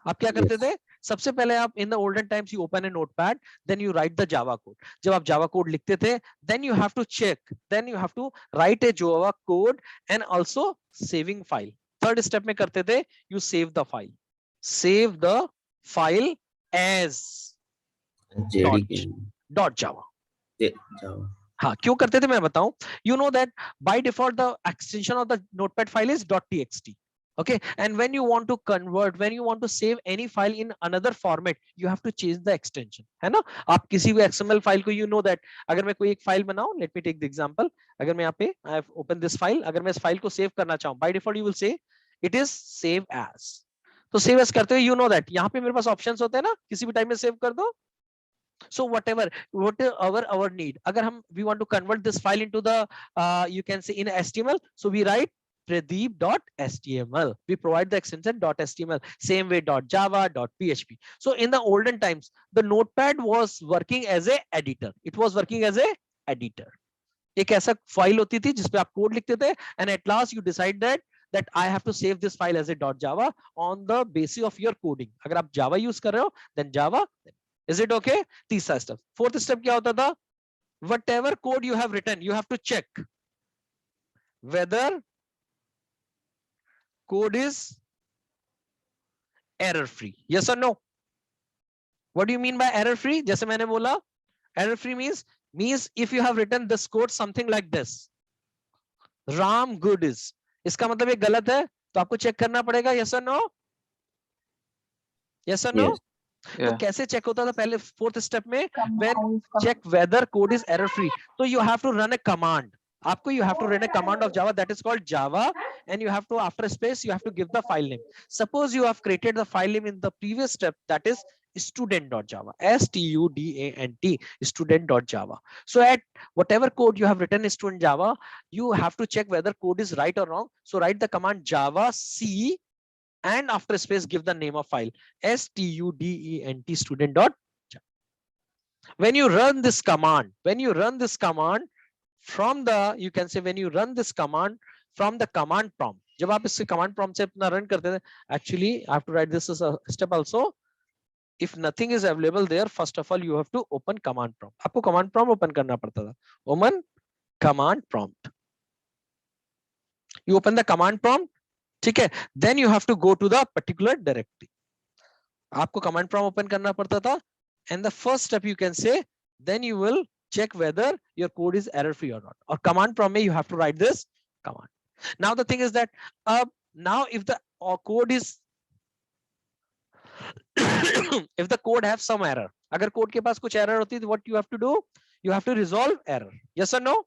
आप क्या करते थे? सबसे पहले आप in the olden times you open a notepad, then you write the Java code. जब आप Java code लिखते थे, then you have to check, then you have to write a Java code and also saving file. Third step में करते थे, you save the file. Save the file as JDK. .java. Java. हाँ, क्यों करते थे मैं बताऊं. You know that by default the extension of the notepad file is .txt. Okay, and when you want to convert, when you want to save any file in another format, you have to change the extension, है ना. आप किसी भी XML file को, you know that अगर मैं कोई एक फाइल बनाऊं, let me take the example. अगर मैं यहाँ पे I have opened this file, अगर मैं इस फाइल को सेव करना चाहूं, by default you will say it is save as. तो save as करते हुए you know that यहाँ पे मेरे पास options होते हैं ना, किसी भी टाइम में सेव कर दो. So whatever our need, अगर हम we want to convert this file into the you can say in HTML, so we write pradeep.html. We provide the extension .html. Same way .java, .php. So in the olden times, the notepad was working as a editor. It was working as a editor. एक ऐसा file होती थी जिसपे आप code लिखते थे, and at last you decide that I have to save this file as a .java on the basis of your coding. अगर आप Java use कर रहे हो, then Java. Is it okay? तीसरा step. Fourth step क्या होता था? Whatever code you have written, you have to check whether code is error free. Yes or no? What do you mean by error free? जैसे मैंने बोला, error free means if you have written this code something like this, Ram good is, इसका मतलब ये गलत है, तो आपको चेक करना पड़ेगा. Yes or no? Yes or no? Yes. तो कैसे चेक होता था पहले फोर्थ स्टेप में? When check whether code is error free, so you have to run a command. आपको you have to run a command of Java that is called Java, and you have to, after space, you have to give the file name. Suppose you have created the file name in the previous step, that is student.java, student, student.java. So at whatever code you have written in student Java, you have to check whether code is right or wrong. So write the command Java C, and after space give the name of file, student, student.java. When you run this command, from the, you can say when you run this command from the command prompt, जब आप इससे command prompt से अपना run करते थे, actually I have to write this as a step also. If nothing is available there, first of all you have to open command prompt. आपको command prompt open करना पड़ता था. Open command prompt. You open the command prompt, ठीक है? Then you have to go to the particular directory. आपको command prompt open करना पड़ता था, and the first step you can say, then you will check whether your code is error free or not. Or command prompt, you have to write this command. Now the thing is that now if the code is if the code have some error, अगर code के पास कुछ error होती है, what you have to do? You have to resolve error. Yes or no?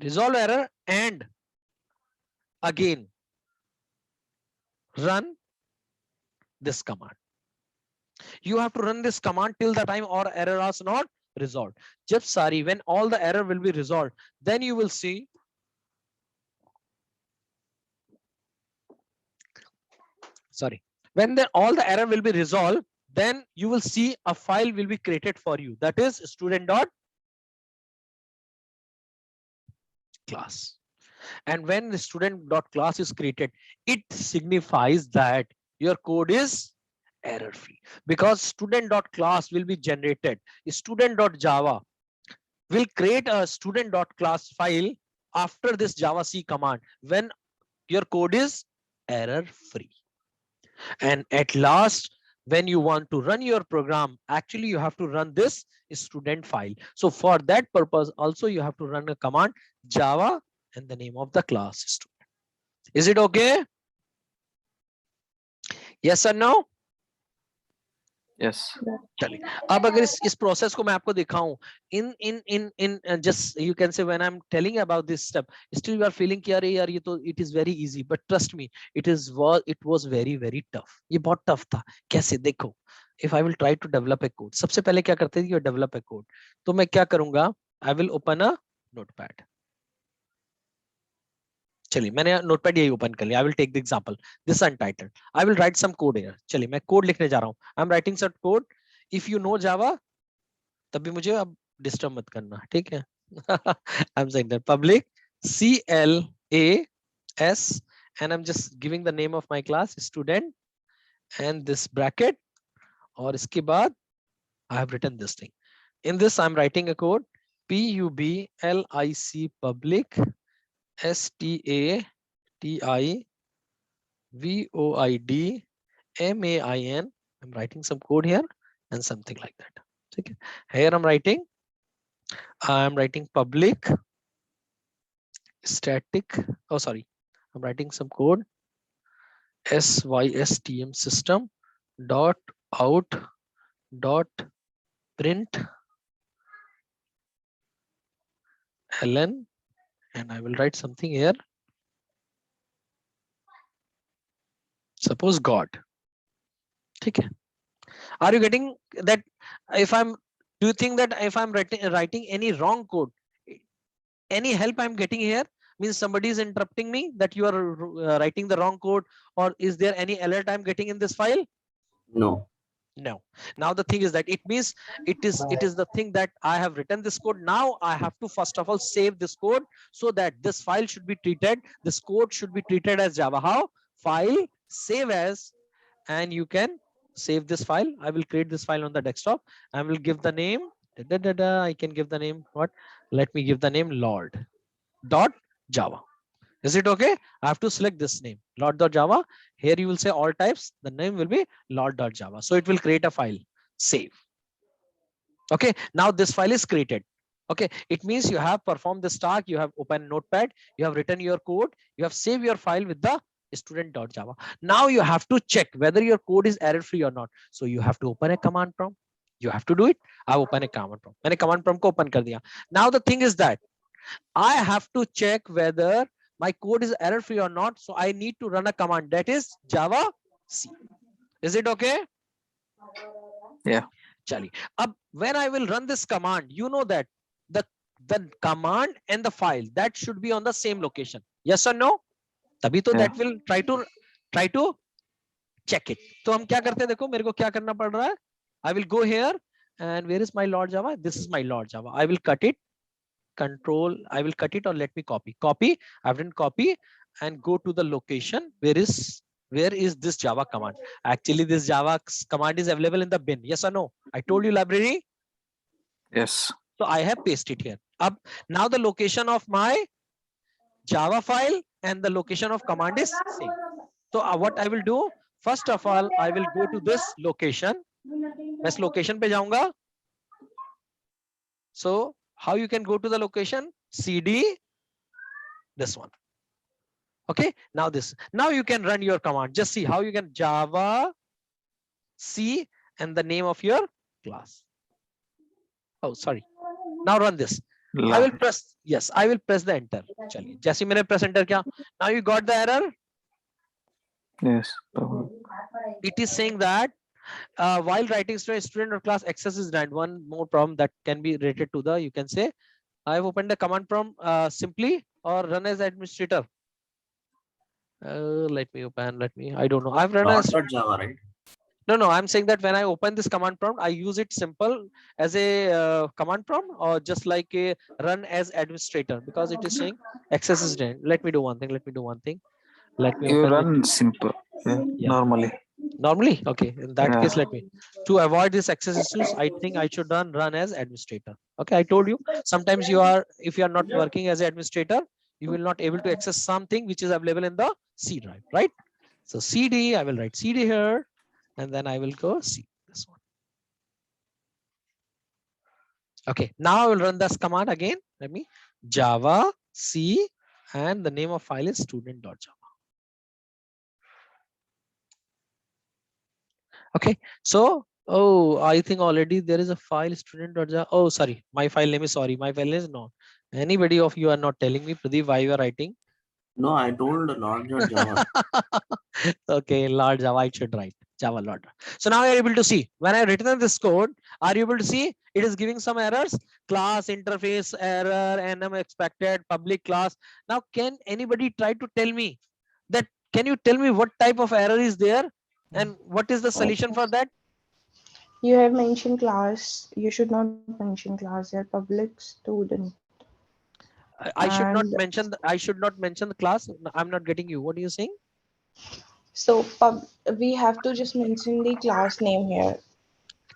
Resolve error and again run this command. You have to run this command till the time or error is not resolved. Jab sari, when all the error will be resolved, then you will see when all the error will be resolved, then you will see a file will be created for you, that is student.class. And when the student.class is created, it signifies that your code is error free, because student.class will be generated. Student.java will create a student.class file after this Java C command when your code is error free. And at last, when you want to run your program, actually you have to run this student file. So for that purpose also you have to run a command Java and the name of the class student. Is it okay? Yes or no? Yes. चलिए, अब अगर इस process को मैं आपको दिखाऊं, in just you can say when I'm telling about this step, still you are feeling कि अरे यार ये तो it is very easy, but trust me, it was very tough. ये बहुत tough था. कैसे? देखो, if I will try to develop a code, सबसे पहले क्या करते थे कि develop a code, तो मैं क्या करूंगा? I will open a notepad. चलिए, मैंने नोटपैड यही ओपन कर लिया. I will take the example, this untitled. I will write some code here. चलिए, मैं कोड लिखने जा रहा हूँ. I'm writing some code. If you know Java, तभी मुझे अब डिस्टर्ब मत करना, ठीक है? I'm saying that public CLAS, and I'm just giving the name of my class, student, and this bracket, और इसके बाद I have written this thing. In this I'm writing a code PUBLIC public STATIVOIDMAIN. I'm writing some code here and something like that. Okay. Here I'm writing public static. Oh, sorry. I'm writing some code SYSTM system dot out dot print ln, and I will write something here. Suppose God. Okay. Are you getting that? If I'm, do you think that if I'm writing any wrong code, any help I'm getting here, means somebody is interrupting me that you are writing the wrong code, or is there any alert I'm getting in this file? No. No. Now the thing is that it means it is the thing that I have written this code. Now I have to first of all save this code so that this file should be treated, this code should be treated as Java. How? File, save as, and you can save this file. I will create this file on the desktop. I will give the name. I can give the name what? Let me give the name Lord.java. Is it okay? I have to select this name, Lord.java. Here you will say all types. The name will be Lord.java. So it will create a file. Save. Okay. Now this file is created. Okay. It means you have performed this task. You have opened Notepad. You have written your code. You have saved your file with the student.java. Now you have to check whether your code is error free or not. So you have to open a command prompt. You have to do it. I open a command prompt. मैंने command prompt को open कर दिया. Now the thing is that I have to check whether my code is error free or not. So I need to run a command, that is Java C. Is it okay? Yeah. Chali. When I will run this command, you know that the command and the file that should be on the same location. Yes or no? तभी तो Yeah. that will try to check it. तो हम क्या करते हैं, देखो मेरे को क्या करना पड़ रहा है. I will go here and where is my Lord Java? This is my Lord Java. I will cut it. Control, I will cut it, or let me copy. I've done copy and go to the location. Where is this Java command? Actually, this Java command is available in the bin. Yes or no? I told you library. Yes. So I have pasted here. Now the location of my Java file and the location of command is same. So what I will do, first of all, I will go to this location. मैं location पे जाऊंगा. So how you can go to the location? CD, this one. Okay, now this. Now you can run your command. Just see how you can Java C and the name of your class. Oh, sorry. Now run this. I will press, yes, I will press the enter. चलिए, जैसे मैंने press enter किया. Now you got the error. Yes. It is saying that while writing student or class access is denied. One more problem that can be related to the, you can say, I have opened the command prompt simply or run as administrator. Let me open, I don't know. I've run as Java, right? No, I'm saying that when I open this command prompt, I use it simple as a command prompt, or just like a run as administrator, because it is saying access is denied. Let me do one thing. Let me You open run it. simple. Yeah. Yeah. Normally. Normally, okay. In that Yeah. case, to avoid this access issues, I think I should run as administrator. Okay, I told you sometimes if you are not working as an administrator, you will not able to access something which is available in the C drive, right? So CD, I will write CD here, and then I will go C this one. Okay, now I will run this command again. Let me Java C, and the name of file is student.java. Okay, so I think already there is a file student.java. Oh, sorry, my file name is my file is not. Anybody of you are not telling me, Pradeep, why you are writing? No, I told Lord.java. Okay, Lord Java, I should write Java Lord. So now you're able to see when I written this code, are you able to see it is giving some errors? Class interface error, NM expected, public class. Now, can anybody try to tell me that? Can you tell me what type of error is there and what is the solution for that? You have mentioned class. You should not mention class. They're public student. I should not And mention I should not mention the class. I'm not getting you. What are you saying? so we have to just mention the class name here.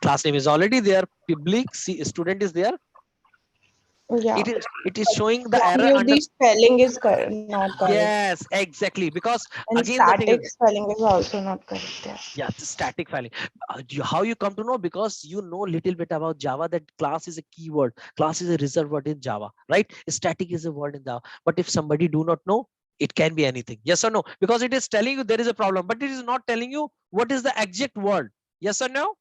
Class name is already there. Public student is there. Yeah. It is showing the From error you, under. the spelling is not correct. Yes, exactly. Because And again, the thing static is, spelling is also not correct. Yeah. yeah, it's static filing. How you come to know? Because you know little bit about Java, that class is a keyword. Class is a reserved word in Java, right? Static is a word in Java. But if somebody do not know, it can be anything. Yes or no? Because it is telling you there is a problem, but it is not telling you what is the exact word. Yes or no?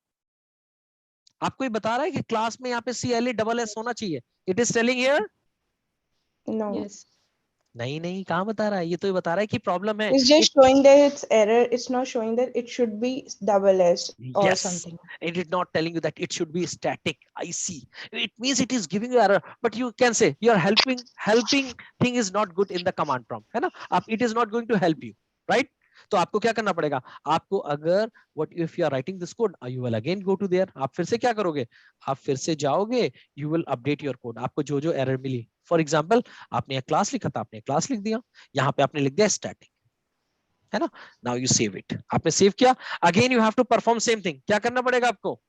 आपको ये बता रहा है कि class में यहाँ पे CLE होना चाहिए. It is telling here. No. Yes. नहीं कहाँ बता रहा है? ये तो ये बता रहा है कि प्रॉब्लम है. It's just showing that it's error. It's not showing that it should be double S or Yes, something. it is not telling you that it should be static. I see. It means it is giving you error, but you can say your helping thing is not good in the command prompt, है ना? It is not going to help you, right? तो आपको क्या करना पड़ेगा? आपको अगर what if you are writing this code, you will again go to there. आप फिर से क्या करोगे? आप फिर से जाओगे, you will update your code. आपको जो जो error मिली, for example, आपने एक क्लास लिखा था, आपने क्लास लिख दिया, यहाँ पे आपने लिख दिया static, है ना? Now you save it. आपने सेव किया, again you have to perform same thing. क्या करना पड़ेगा आपको?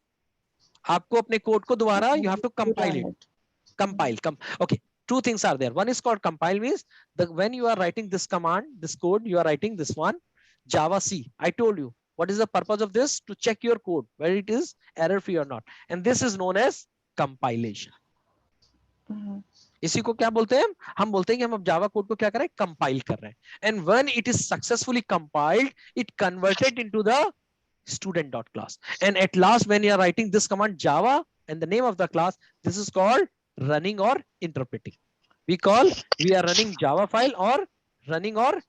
आपको अपने कोड को दोबारा you have to compile it. Compile. Okay. Two things are there. One is called compile, means when you are writing this command, this code, you are writing this one, Java C. I told you what is the purpose of this, to check your code whether it is error free or not, and this is known as compilation. इसी को क्या बोलते हैं? हम बोलते हैं कि हम अब जावा कोड को क्या कर रहे हैं? कंपाइल कर रहे हैं. And when it is successfully compiled, it converted into the student.class, and at last when you are writing this command Java and the name of the class, this is called running or interpreting. We are running Java file or running or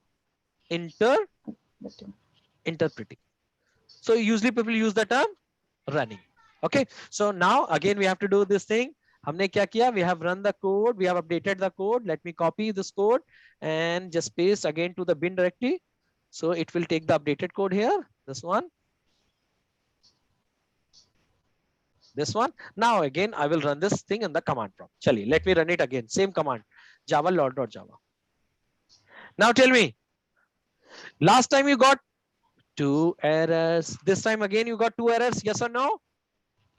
interpreting. So usually people use the term running. Okay, so now again we have to do this thing. हमने क्या किया? We have run the code, we have updated the code. Let me copy this code and just paste again to the bin directory. So it will take the updated code here, this one. This one. Now again I will run this thing in the command prompt. Chali, let me run it again. Same command, java lord.java. Now tell me, last time you got 2 errors. This time again you got 2 errors. Yes or no?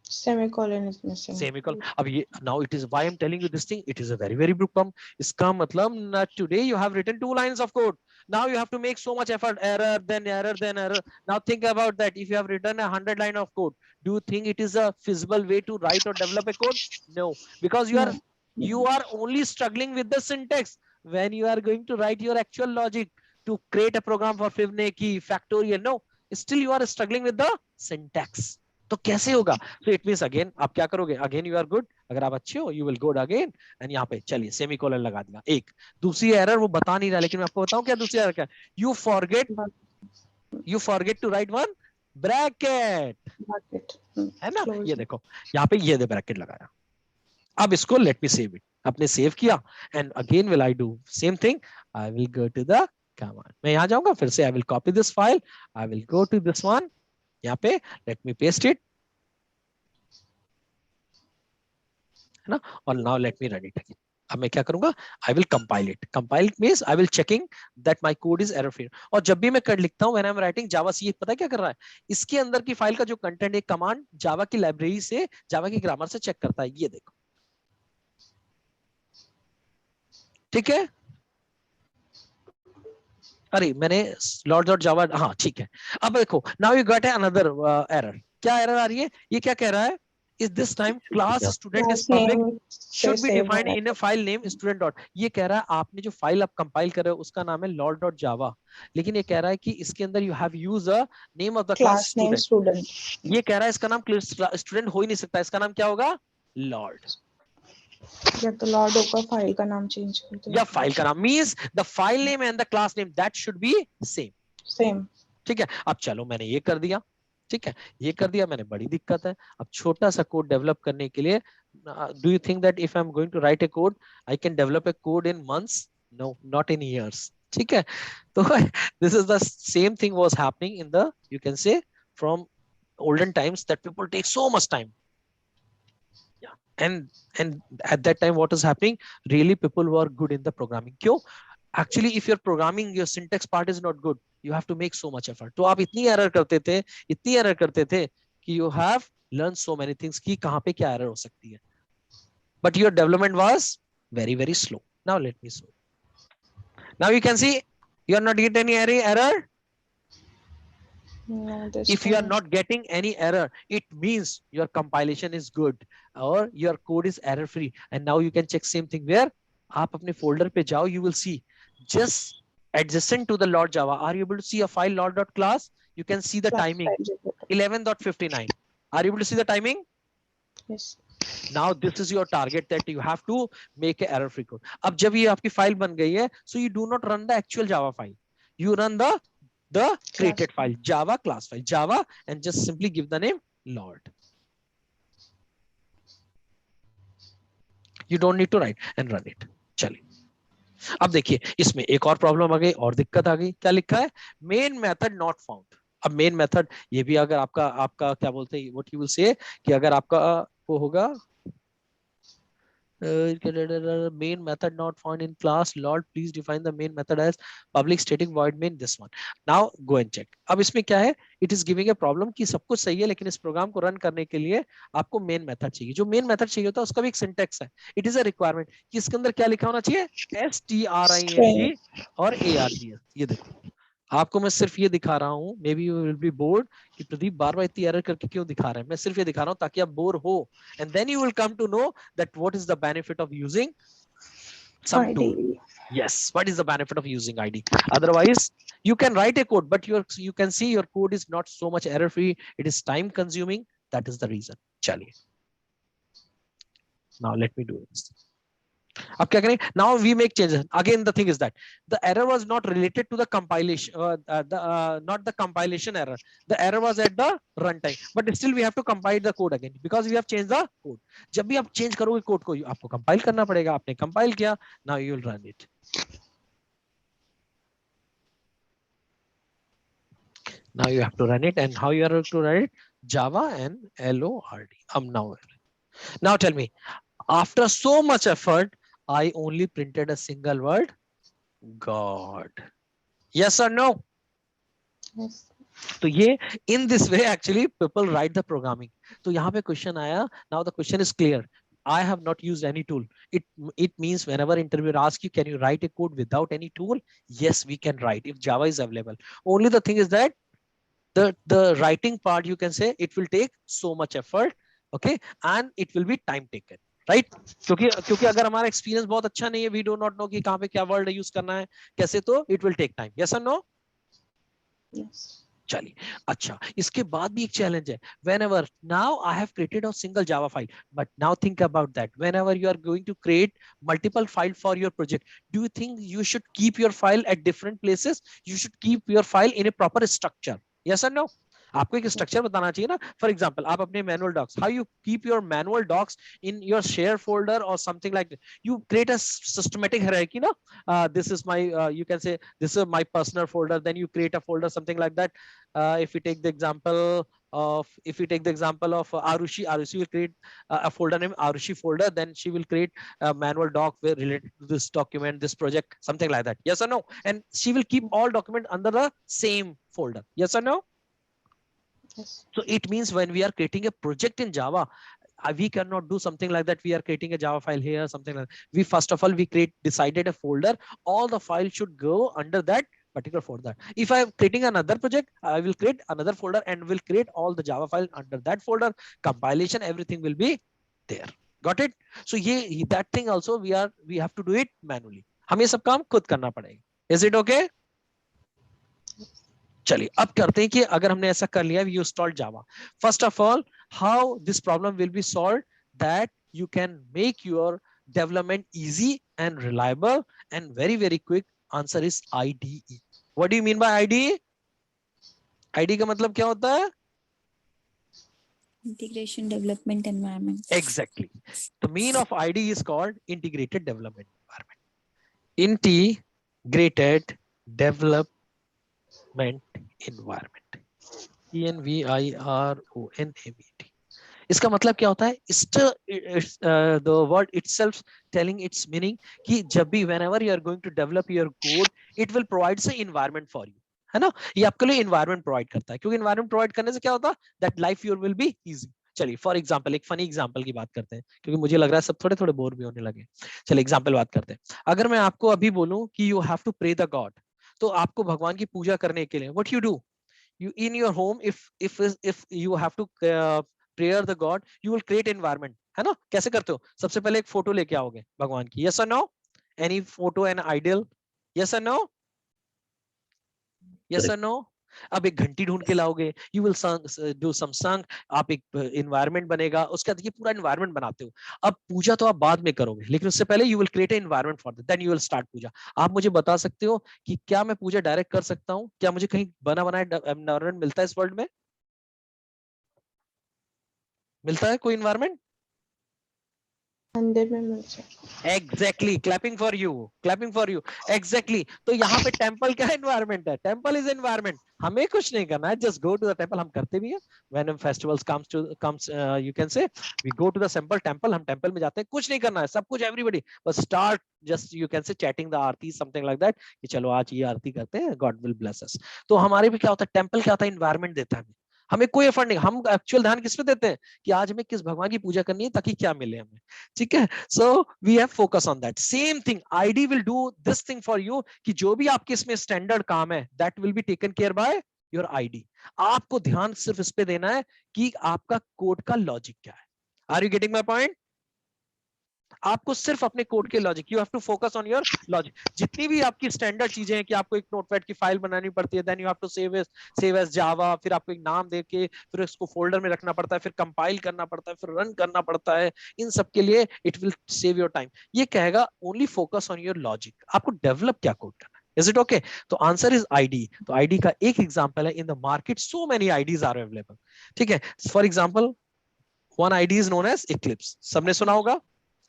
Semicolon is missing. Semicolon. Now it is why I'm telling you this thing. It is a very big problem. इसका मतलब today you have written 2 lines of code. Now you have to make so much effort. Error, then error, then error. Now think about that. If you have written 100 line of code, do you think it is a feasible way to write or develop a code? No, because you are only struggling with the syntax. When you are going to write your actual logic to create a program for Fibonacci, factorial, no, still you are struggling with the syntax. तो कैसे होगा? So it means again आप क्या करोगे? Again you are good. अगर आप अच्छे हो, you will go again and यहाँ पे चलिए सेमीकोलन लगा दिया. एक दूसरी एरर वो बता नहीं रहा, लेकिन मैं आपको बताऊं क्या दूसरी एरर क्या? You forget to write one bracket. है ना? ये देखो यहाँ पे ये ब्रैकेट लगाया. अब इसको let me save it. आपने सेव किया and again will I do same thing. I will go to the command. मैं यहाँ जाऊंगा फिर से. I will copy this file. I will go to this one. यहाँ पे let me paste it, है ना? और now let me run it again. अब मैं क्या करूंगा? I will compile it. Compile it means I will checking that my code is error free. और जब भी मैं code लिखता हूँ when I'm writing Java C, पता है क्या कर रहा है? इसके अंदर की फाइल का जो कंटेंट एक कमांड जावा की लाइब्रेरी से, जावा की ग्रामर से चेक करता है. ये देखो, ठीक है? अरे मैंने lord.java, हाँ ठीक है. अब देखो now you got another error. क्या error आ रही है? ये क्या कह रहा है? Is this time class student is public should be defined in a file name student dot. ये कह रहा है आपने जो फाइल आप कंपाइल कर रहे हो उसका नाम है lord.java, लेकिन ये कह रहा है कि इसके अंदर you have used a name of the class student. ये कह रहा है इसका नाम student हो ही नहीं सकता, इसका नाम क्या होगा? lord. या तो लॉर्ड होगा, फाइल का नाम चेंज कर दो. या फाइल का नाम means the file name and the class name that should be same. ठीक है. अब चलो मैंने ये कर दिया, ठीक है, ये कर दिया मैंने. बड़ी दिक्कत है. अब छोटा सा कोड डेवलप करने के लिए, do you think that if I'm going to write a code I can develop a code in months? No, not in years. ठीक है. तो this is the same thing was happening in the, you can say, from olden times that people take so much time. Yeah. And at that time, what is happening? Really, people were good in the programming. क्यों? Actually, if you're programming, your syntax part is not good. You have to make so much effort. तो आप इतनी error करते थे कि you have learned so many things कि कहाँ पे क्या error हो सकती है. But your development was very, very slow. Now let me show. Now you can see you are not getting any error. No, this If you are one. not getting any error, it means your compilation is good or your code is error free. And now you can check same thing where आप अपने folder पे जाओ, you will see just adjacent to the Lord Java. Are you able to see a file Lord.class? You can see the Class timing file. 11.59. Are you able to see the timing? Yes. Now this is your target that you have to make a error free code. अब जब ये आपकी file बन गई है, so you do not run the actual Java file. You run the created file, Java class file, Java, and just simply give the name Lord. You don't need to write and run it. चलिए अब देखिए इसमें एक और problem आ गई और दिक्कत आ गई. क्या लिखा है? Main method not found. अब मेन मेथड ये भी अगर आपका क्या बोलते हैं, व्हाट यू विल से कि अगर आपका वो होगा main method not found in class Lord, please define the main method as public static void main, this one. Now go and check. अब इसमें क्या है? It is giving a problem कि सब कुछ सही है लेकिन इस प्रोग्राम को रन करने के लिए आपको मेन मेथड चाहिए. जो मेन मेथड चाहिए होता है उसका भी एक सिंटेक्स है. इट इज अ रिक्वायरमेंट कि इसके अंदर क्या लिखा होना चाहिए? string और args. ये देखो आपको मैं सिर्फ ये दिखा रहा हूँ. May be you will be board कि प्रदीप बार बार इतनी एरर करके क्यों दिखा रहे हैं. मैं सिर्फ ये दिखा रहा हूँ ताकि आप बोर हो, and then you will come to know that what is the benefit of using some tool. Yes, what is the benefit of using id? Otherwise you can write a code but you can see your code is not so much error free. It is time consuming. That is the reason. Chaliye, now let me do this. अब क्या करें? Now we make changes. Again, the thing is that the error was not related to the compilation, not the compilation error. The error was at the runtime. But still we have to compile the code again because we have changed the code. जब भी आप change करोगे code को, आपको compile करना पड़ेगा. आपने compile किया. Now you will run it. Now you have to run it, and how you are to run it? Java and LORD. Now tell me, after so much effort, I only printed a single word, God. Yes or no? Yes. तो ये in this way actually people write the programming. तो यहाँ पे question आया. Now the question is clear. I have not used any tool. It means whenever interviewer asks you, can you write a code without any tool? Yes, we can write if Java is available. Only the thing is that the writing part, you can say it will take so much effort, okay, and it will be time taken, right? क्योंकि अगर हमारा experience बहुत अच्छा नहीं है, we do not know कि कहाँ पे क्या word use करना है कैसे, तो it will take time. Yes or no? Yes. चलिए अच्छा, इसके बाद भी एक चैलेंज है. Whenever now I have created a single Java file, but now think about that. Whenever you are going to create multiple file for your project, do you think you should keep your file at different places? You should keep your file in a proper structure. Yes or no? आपको एक structure बताना चाहिए ना. For example आप अपने manual docs, how you keep your manual docs in your share folder और something like you create a systematic hierarchy ना. This is my you can say this is my personal folder, then you create a folder something like that. If we take the example of Arushi will create a folder named Arushi folder, then she will create a manual doc related to this document, this project, something like that. Yes or no? And she will keep all documents under the same folder. Yes or no? Yes. So it means when we are creating a project in Java, we cannot do something like that. We are creating a Java file here, something like that. We first of all, we decided a folder. All the files should go under that particular folder. If I am creating another project, I will create another folder and will create all the Java file under that folder. Compilation, everything will be there. Got it? So that thing also we have to do it manually. हम ये सब काम खुद करना पड़ेगा. Is it okay? चलिए अब करते हैं कि अगर हमने ऐसा कर लिया, we installed Java. First of all, how this problem will be solved, that you can make your development easy and reliable and very, very quick. Answer is IDE. What do you mean by IDE? IDE का मतलब क्या होता है? Integration Development Environment. Exactly. The mean of IDE is called Integrated Development Environment. Integrated Development Environment. ENVIRONMET। इसका मतलब क्या होता है? The word itself telling it's meaning कि जब भी whenever you are going to develop your code, it will provide an environment for you, है ना? ये आपके लिए environment provide करता है, क्योंकि environment provide करने से क्या होता है? That life your will be easy। चलिए फॉर एग्जाम्पल एक फनी एग्जाम्पल की बात करते हैं, क्योंकि मुझे लग रहा है सब थोड़े थोड़े बोर भी होने लगे। चलिए एग्जाम्पल बात करते हैं। अगर मैं आपको अभी बोलूं कि you have to pray the god, तो आपको भगवान की पूजा करने के लिए what you do, you in your home, if you have to prayer the god, you will create environment, है ना? कैसे करते हो? सबसे पहले एक फोटो लेके आओगे भगवान की, yes or no? Any photo and ideal, yes or no? Yes or no? अब एक घंटी ढूंढ के लाओगे, you will do some song, आप एक environment बनेगा, उसके बाद ये पूरा environment बनाते हो। अब पूजा तो आप बाद में करोगे, लेकिन उससे पहले you will create an environment for that, then you will start पूजा। आप मुझे बता सकते हो कि क्या मैं पूजा डायरेक्ट कर सकता हूँ? क्या मुझे कहीं बना बनाया environment मिलता है इस वर्ल्ड में? मिलता है कोई environment? मंदिर में मिल जाए। Exactly, clapping for you, clapping for you, exactly. तो यहाँ पे टेंपल क्या एनवायरमेंट है? Temple is environment. हमें कुछ नहीं करना है, just go to the temple. हम करते भी हैं, when festivals comes you can say we go to the simple temple. हम टेंपल में जाते हैं, कुछ नहीं करना है, सब कुछ एवरीबॉडी बस स्टार्ट जस्ट यू कैन से chatting the Aarti, something like that, कि चलो आज ये आरती करते हैं, गॉड विल ब्लेस अस। तो हमारे भी क्या होता है, टेंपल क्या होता है? एनवायरमेंट देता है हमें कोई एफर्ट नहीं। हम एक्चुअल ध्यान किस पे देते हैं कि आज हमें किस भगवान की पूजा करनी है ताकि क्या मिले हमें, ठीक है? So we have focus on that. Same thing ID will do this thing for you, कि जो भी आपके इसमें स्टैंडर्ड काम है that will be taken care by your ID. आपको ध्यान सिर्फ इस पे देना है कि आपका कोड का लॉजिक क्या है। Are you getting my point? आपको सिर्फ अपने कोड के logic, you have to focus on your logic. जितनी भी आपकी स्टैंडर्ड चीजें हैं कि आपको एक नोटपैड की फाइल बनानी पड़ती है, then you have to save as Java, फिर आपको एक नाम देके फिर उसको फोल्डर में रखना पड़ता है, फिर कंपाइल करना पड़ता है, फिर रन करना पड़ता है, इन सब के लिए it will save your time. ये कहेगा only focus on your logic, आपको डेवलप क्या कोड करना है। Is it okay? तो आंसर इज ID। तो ID का एक एग्जांपल है, in the market so many IDs are available, ठीक है? For example one ID is known as Eclipse, सबने सुना होगा,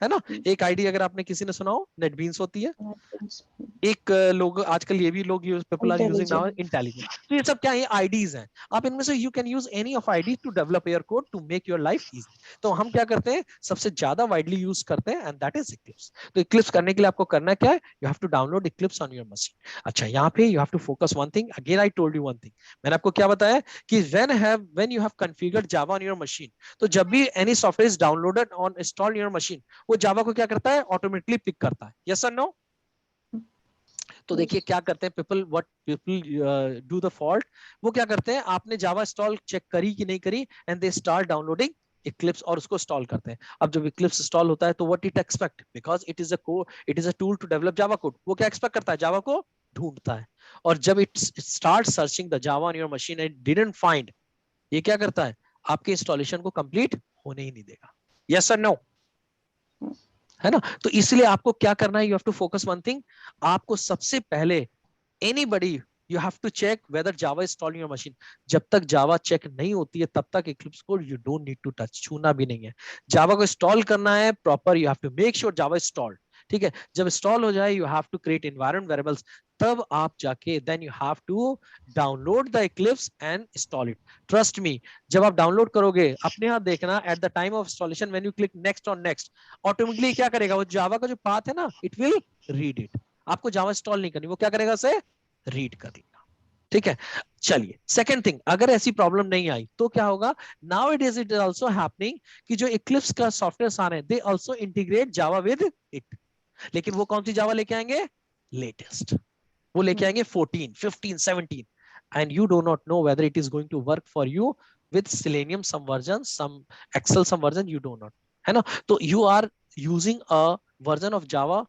है ना? एक आईडी अगर आपने किसी ने सुना हो, नेटबीन्स होती है। एक लोग आजकल ये भी लोग people are using now intelligent. तो ये सब क्या है? आईडीज हैं। आप इनमें से you can use any of ID to develop your code to make your life easy. तो हम क्या करते हैं, सबसे ज्यादा वाइडली यूज करते हैं, एंड दैट इज Eclipse। तो Eclipse करने के लिए आपको करना क्या है? You have to download Eclipse on your machine. अच्छा, यहाँ पे you have to focus one thing, again I told you one thing. मैंने आपको क्या बताया कि when you have configured Java on your machine, तो जब भी any software is downloaded on installed your machine, वो जावा को क्या करता है? ऑटोमेटिकली पिक करता है। यस और नो? तो देखिए क्या करते हैं पीपल डू द फॉल्ट, वो क्या करते हैं, आपने जावा इंस्टॉल चेक करी कि नहीं करी, and they start downloading Eclipse और उसको इंस्टॉल करते हैं। अब जब Eclipse इंस्टॉल होता है तो what it expect, because it is a tool to develop Java code, वो क्या एक्सपेक्ट करता है? जावा को ढूंढता है, और जब it start searching the Java on your machine and didn't find, ये क्या करता है? आपके इंस्टॉलेशन को कंप्लीट होने ही नहीं देगा। यस और नो? है ना? तो इसलिए आपको क्या करना है, you have to focus one thing. आपको सबसे पहले anybody you have to check whether Java install your machine. जब तक जावा चेक नहीं होती है तब तक Eclipse को you don't need to touch, छूना भी नहीं है। जावा को इंस्टॉल करना है proper, you have to make sure Java installed, ठीक है? जब इंस्टॉल हो जाए you have to create environment variables, तब आप जाके then you have to download the Eclipse and install it. Trust me, जब आप डाउनलोड करोगे अपने आप देखना, at the time of installation when you click next on next, automatically क्या करेगा? वो जावा का जो पाथ है ना, इट विल रीड इट। आपको जावा इंस्टॉल नहीं करनी, वो क्या करेगा? उसे रीड कर लेगा, ठीक है? चलिए सेकंड थिंग, अगर ऐसी प्रॉब्लम नहीं आई तो क्या होगा? Now it is also happening कि जो Eclipse का सॉफ्टवेयर आ रहे हैं, they also integrate Java with it. लेकिन वो कौन सी जावा लेके आएंगे? लेटेस्ट, वो लेके आएंगे 14, 15, 17, and you do not know whether it is going to work for you with Selenium some version, some Excel some version, you do not, है ना? तो you are using a version of Java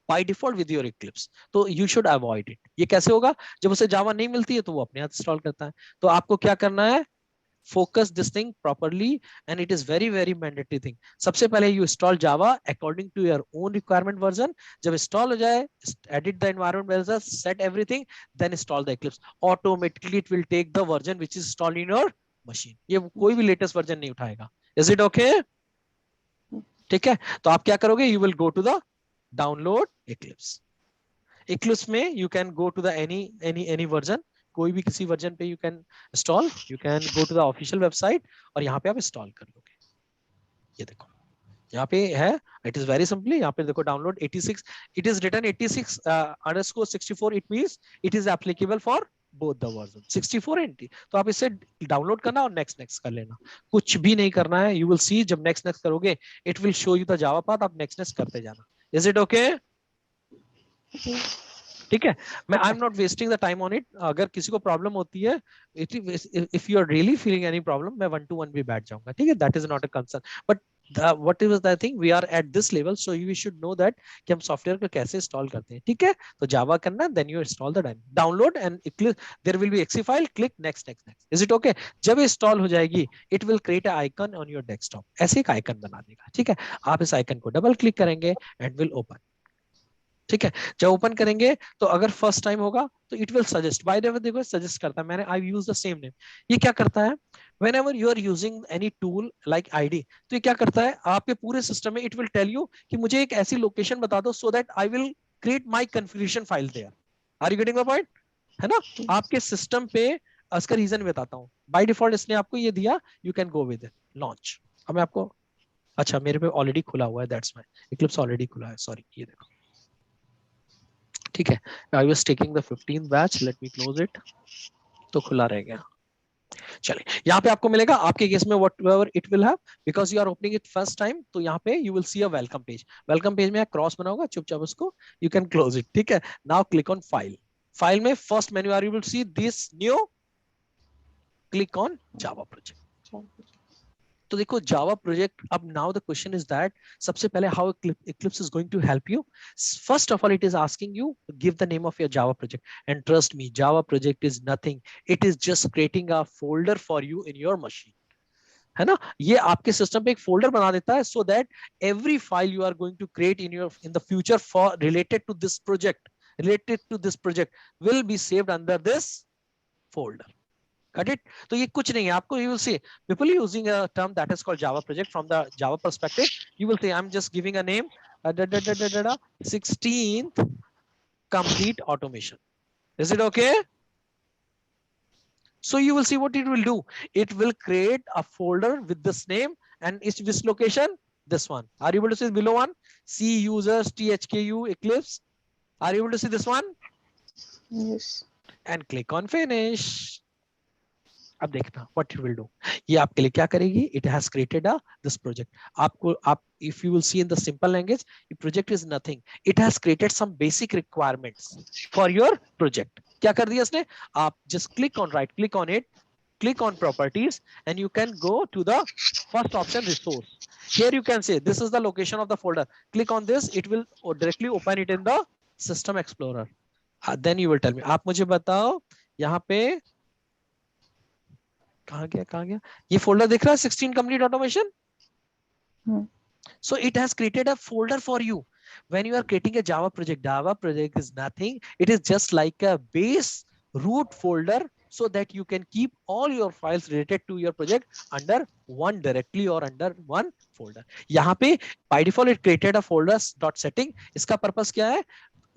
by default with your Eclipse, तो you should avoid it। ये कैसे होगा? जब उसे जावा नहीं मिलती है तो वो अपने हाथ इंस्टॉल करता है। तो आपको क्या करना है? focus this thing properly, and it is very very mandatory thing। सबसे पहले you install Java according to your own requirement version। जब install हो जाए, edit the environment version, set everything, then install the Eclipse। automatically it will take the version which is installed in your machine। ये कोई भी latest version नहीं उठाएगा। is it okay? ठीक है? तो आप क्या करोगे? you will go to the download Eclipse। Eclipse में you can go to the any version, कोई भी किसी वर्जन पे you can install, you can go to the official website और यहाँ पे आप इंस्टॉल कर लोगे। ये देखो यहाँ पे है, इट इज वेरी सिंपली, यहाँ पे देखो download 86, it is written 86 underscore 64, it means it is applicable for both the version 64 and 80। तो आप इसे डाउनलोड करना और नेक्स्ट नेक्स्ट कर लेना, कुछ भी नहीं करना है। यू विल सी जब नेक्स्ट नेक्स्ट करोगे it will show you the Java path, आप नेक्स्ट नेक्स्ट करते जाना। Is it okay? ठीक है, मैं I am not wasting the time on it. अगर किसी को प्रॉब्लम होती है, if you are really feeling any problem, मैं 1-to-1 भी बैठ जाऊंगा, ठीक है, that is not a concern. But what is the thing, we are at this level, so you should know that कि हम सॉफ्टवेयर को कैसे इंस्टॉल करते हैं। ठीक है, तो जावा करना, then you install the download and there will be exe file, click next next next। is it okay? जब इंस्टॉल हो जाएगी it will create an icon on your desktop, ऐसे एक आइकन बना देगा। ठीक है, आप इस आइकन को डबल क्लिक करेंगे and will open। ठीक है, जब ओपन करेंगे तो अगर फर्स्ट टाइम होगा तो it will suggest, by the way देखो सजेस्ट करता है, मैंने आई यूज द सेम नेम। ये क्या करता है, whenever you are using any tool like ID, तो ये क्या करता है आपके पूरे सिस्टम में, इट विल टेल यू कि मुझे एक ऐसी लोकेशन बता दो so that I will create my configuration file there. Are you getting my point? है ना, आपके सिस्टम पे इसका रीजन बताता हूँ। बाय डिफॉल्ट इसने आपको ये दिया, you can go with launch. अब मैं आपको, अच्छा मेरे पे ऑलरेडी खुला हुआ है, दैट्स माय इक्लिप्स ऑलरेडी खुला है, सॉरी, ये देखो। ठीक है, I was taking the 15th batch, let me close it, तो खुला रह गया। चलिए, यहाँ पे आपको मिलेगा आपके केस में whatever it will have, because you are opening it first time, तो यहाँ पे you will see a welcome page। welcome page में क्रॉस बना होगा, चुपचाप उसको you can close it। ठीक है, now click on file। file में first menu bar you will see this new, click on Java project। तो देखो जावा प्रोजेक्ट। अब now the question is that, सबसे पहले how Eclipse is going to help you। First of all, it is asking you to give the name of your Java project, and trust me, Java project is nothing, it is just creating a folder for you in your machine, है ना। ये आपके system पे एक folder बना देता है, so that every file you are going to create in the future for related to this project will be saved under this folder। Got it? तो ये कुछ नहीं है आपको, you will see people using a term that is called Java project from the Java perspective, you will say I'm just giving a name 16th complete automation। is it okay? So you will see what it will do, it will create a folder with this name, and it's this location, this one, are you able to see below one, C users THKU Eclipse, are you able to see this one? Yes। And click on finish। अब देखना what it will do, ये आपके लिए क्या करेगी, it has created this project। आपको आप if you will see in the simple language, the project is nothing, it has created some basic requirements for your project। क्या कर दिया इसने, आप just right click on it, click on properties, and you can go to the first option, resource। here you can say this is the location of the folder, click on this, it will directly open it in the system explorer। then you will tell me, आप मुझे बताओ यहाँ पे कहाँ गया, ये folder दिख रहा है 16 complete automation। So it has created a folder for you when you are creating a Java project। Java project is nothing, it is just like a base root folder, so that you can keep all your files related to your project under one directory or under one folder। यहाँ पे by default it created a folders dot setting। इसका purpose क्या है?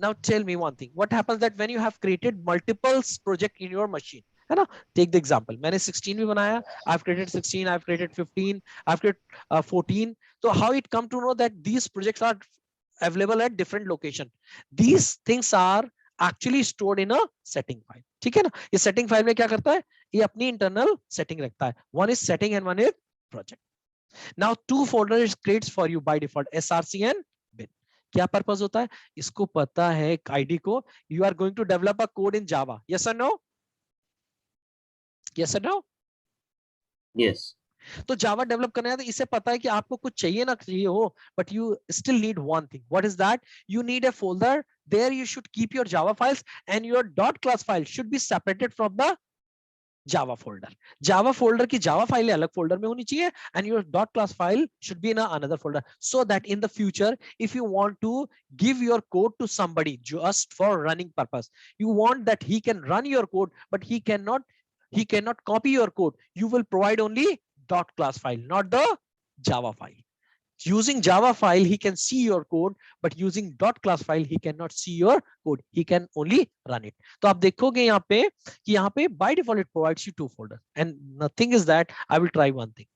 Now tell me one thing, what happens that when you have created multiple project in your machine, है ना, take the example, मैंने 16 भी बनाया, I've created 16, I've created 15, I've created 14। so how it come to know that these projects are available at different location? These things are actually stored in a setting file। ठीक है ना, ये setting file में क्या करता है, ये अपनी internal setting रखता है, one is setting and one is project। now two folders creates for you by default, src and bin। क्या पर्पस होता है, इसको पता है आईडी को, you are going to develop a code in Java, yes or no? yes or no? Yes। तो Java develop करना है तो इसे पता है कि आपको कुछ चाहिए ना चाहिए हो, but you still need one thing, what is that, you need a folder, there you should keep your Java files, and your dot class file should be separated from the Java folder. Java folder की Java file अलग folder में होनी चाहिए, and your dot class file should be in another folder, so that in the future if you want to give your code to somebody just for running purpose, you want that he can run your code but he cannot copy your code, you will provide only dot class file, not the Java file। Using Java file, he can see your code, but using .class file, he cannot see your code. He can only run it. तो आप देखोगे यहाँ पे कि यहाँ पे by default it provides you 2 folders. And the thing is that I will try one thing.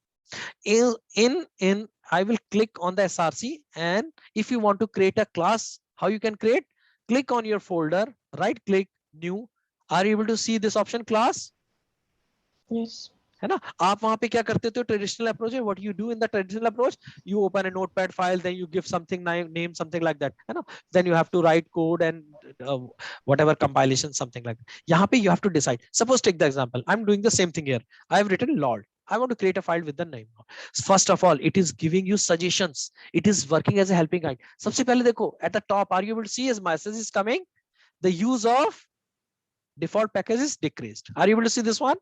In I will click on the src, and if you want to create a class, how you can create? Click on your folder, right click, new. Are you able to see this option, class? Yes. है ना? आप वहां पे क्या करते थे? Traditional approach है. What you do in the traditional approach, you open a notepad file, then you give something name something like that, है ना? Then you have to write code and whatever compilation, something like that. यहाँ पे you have to decide. Suppose take the example, I'm doing the same thing here. I have written lol. I want to create a file with the name. First of all, it is giving you suggestions. It is working as a helping guide. सबसे पहले देखो at the top, are you able to see as message is coming? The use of default package is decreased. Are you able to see this one?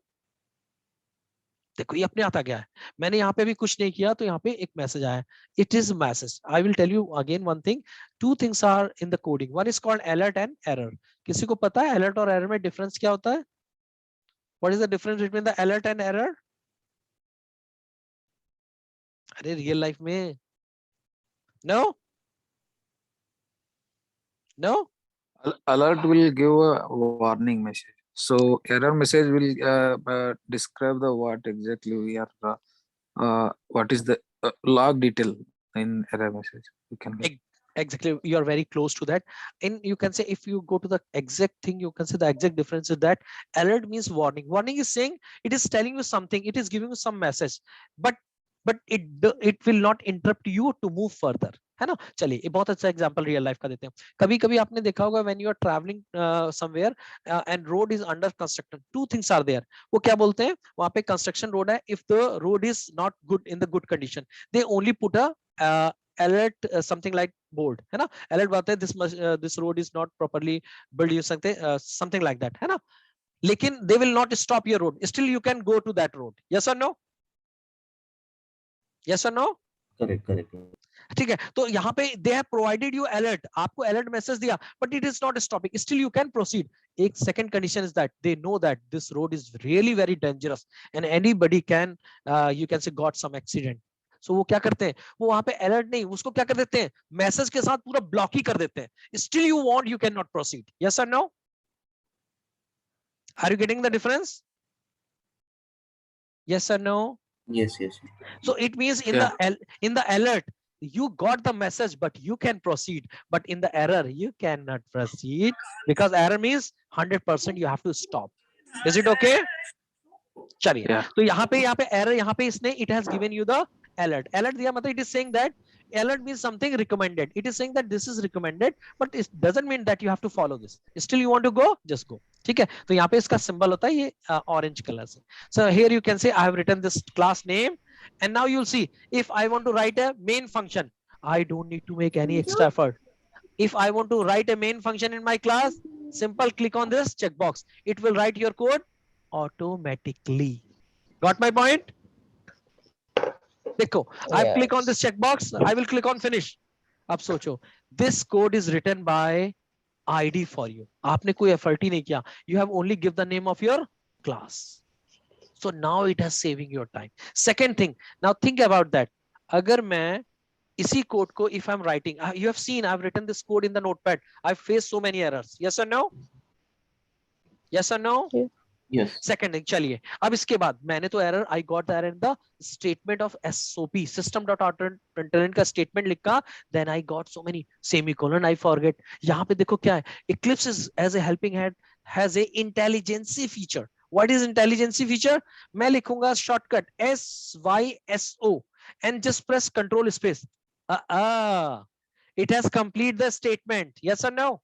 देखो ये अपने आता गया है. मैंने यहाँ पे भी कुछ नहीं किया, तो यहाँ पे एक मैसेज आया. It is message. I will tell you again one thing. Two things are in the coding. One is called alert and error. किसी को पता है alert और error में difference क्या होता है? What is the difference between the alert and error? अरे real life में? No? No? Alert will give a warning message. So error message will describe the what exactly we are, what is the log detail in error message. You can get. Exactly, you are very close to that. And you can say, if you go to the exact thing, you can say the exact difference is that alert means warning. Warning is saying it is telling you something, it is giving you some message, but it will not interrupt you to move further, है ना? चलिए ये बहुत अच्छा example real life का देते हैं. कभी कभी आपने देखा होगा when you are traveling somewhere and road is under construction, two things are there. वो क्या बोलते हैं? वहाँ पे construction road है, if the road is not good in the good condition, they only put a alert something like board, है ना? Alert बताते हैं this road is not properly built, you सकते something like that, है ना? लेकिन they will not stop your road, still you can go to that road. Yes or no? Yes or no? Correct. ठीक है, तो यहाँ पे they have provided you alert, आपको alert message दिया, but it is not stopping, still you can proceed. एक second condition is that they know that this road is really very dangerous and anybody can you can say got some accident. So वो क्या करते हैं? वो वहां पे alert नहीं, उसको क्या कर देते हैं? मैसेज के साथ पूरा ब्लॉक ही कर देते हैं. Still you want, you cannot proceed. Yes or no? Are you getting the difference? Yes or no? Yes. So it means in the alert you got the message, but you can proceed, but in the error you cannot proceed, because error means 100% you have to stop. Is it okay? चलिए, तो यहाँ पे error, यहाँ पे इसने it has given you the alert. Alert दिया मतलब it is saying that alert means something recommended. It is saying that this is recommended, but it doesn't mean that you have to follow this. Still you want to go, just go. ठीक है, तो यहाँ पे इसका symbol होता है ये orange color से. So here you can say I have written this class name, and now you'll see if I want to write a main function, I don't need to make any extra effort. If I want to write a main function in my class, simple click on this checkbox. It will write your code automatically. Got my point? देखो, I click on this checkbox, I will click on finish. अब सोचो, this code is written by ID for you. आपने कोई effort ही नहीं किया. You have only give the name of your class. So now it has saving your time. Second thing, now think about that. अगर मैं इसी code को, if I'm writing, you have seen I've written this code in the notepad. I've faced so many errors. Yes or no? Yes or no? Yes. Second thing, चलिए अब इसके बाद मैंने तो error, I got the error in the statement of SOP, system.out.println का statement लिखा, then I got so many semicolon, I forget. यहाँ पे देखो क्या है, Eclipse is as a helping hand has a intelligence feature. What is intelligence feature? मैं लिखूंगा shortcut SYSO and just press control space. It has complete the statement. Yes or no?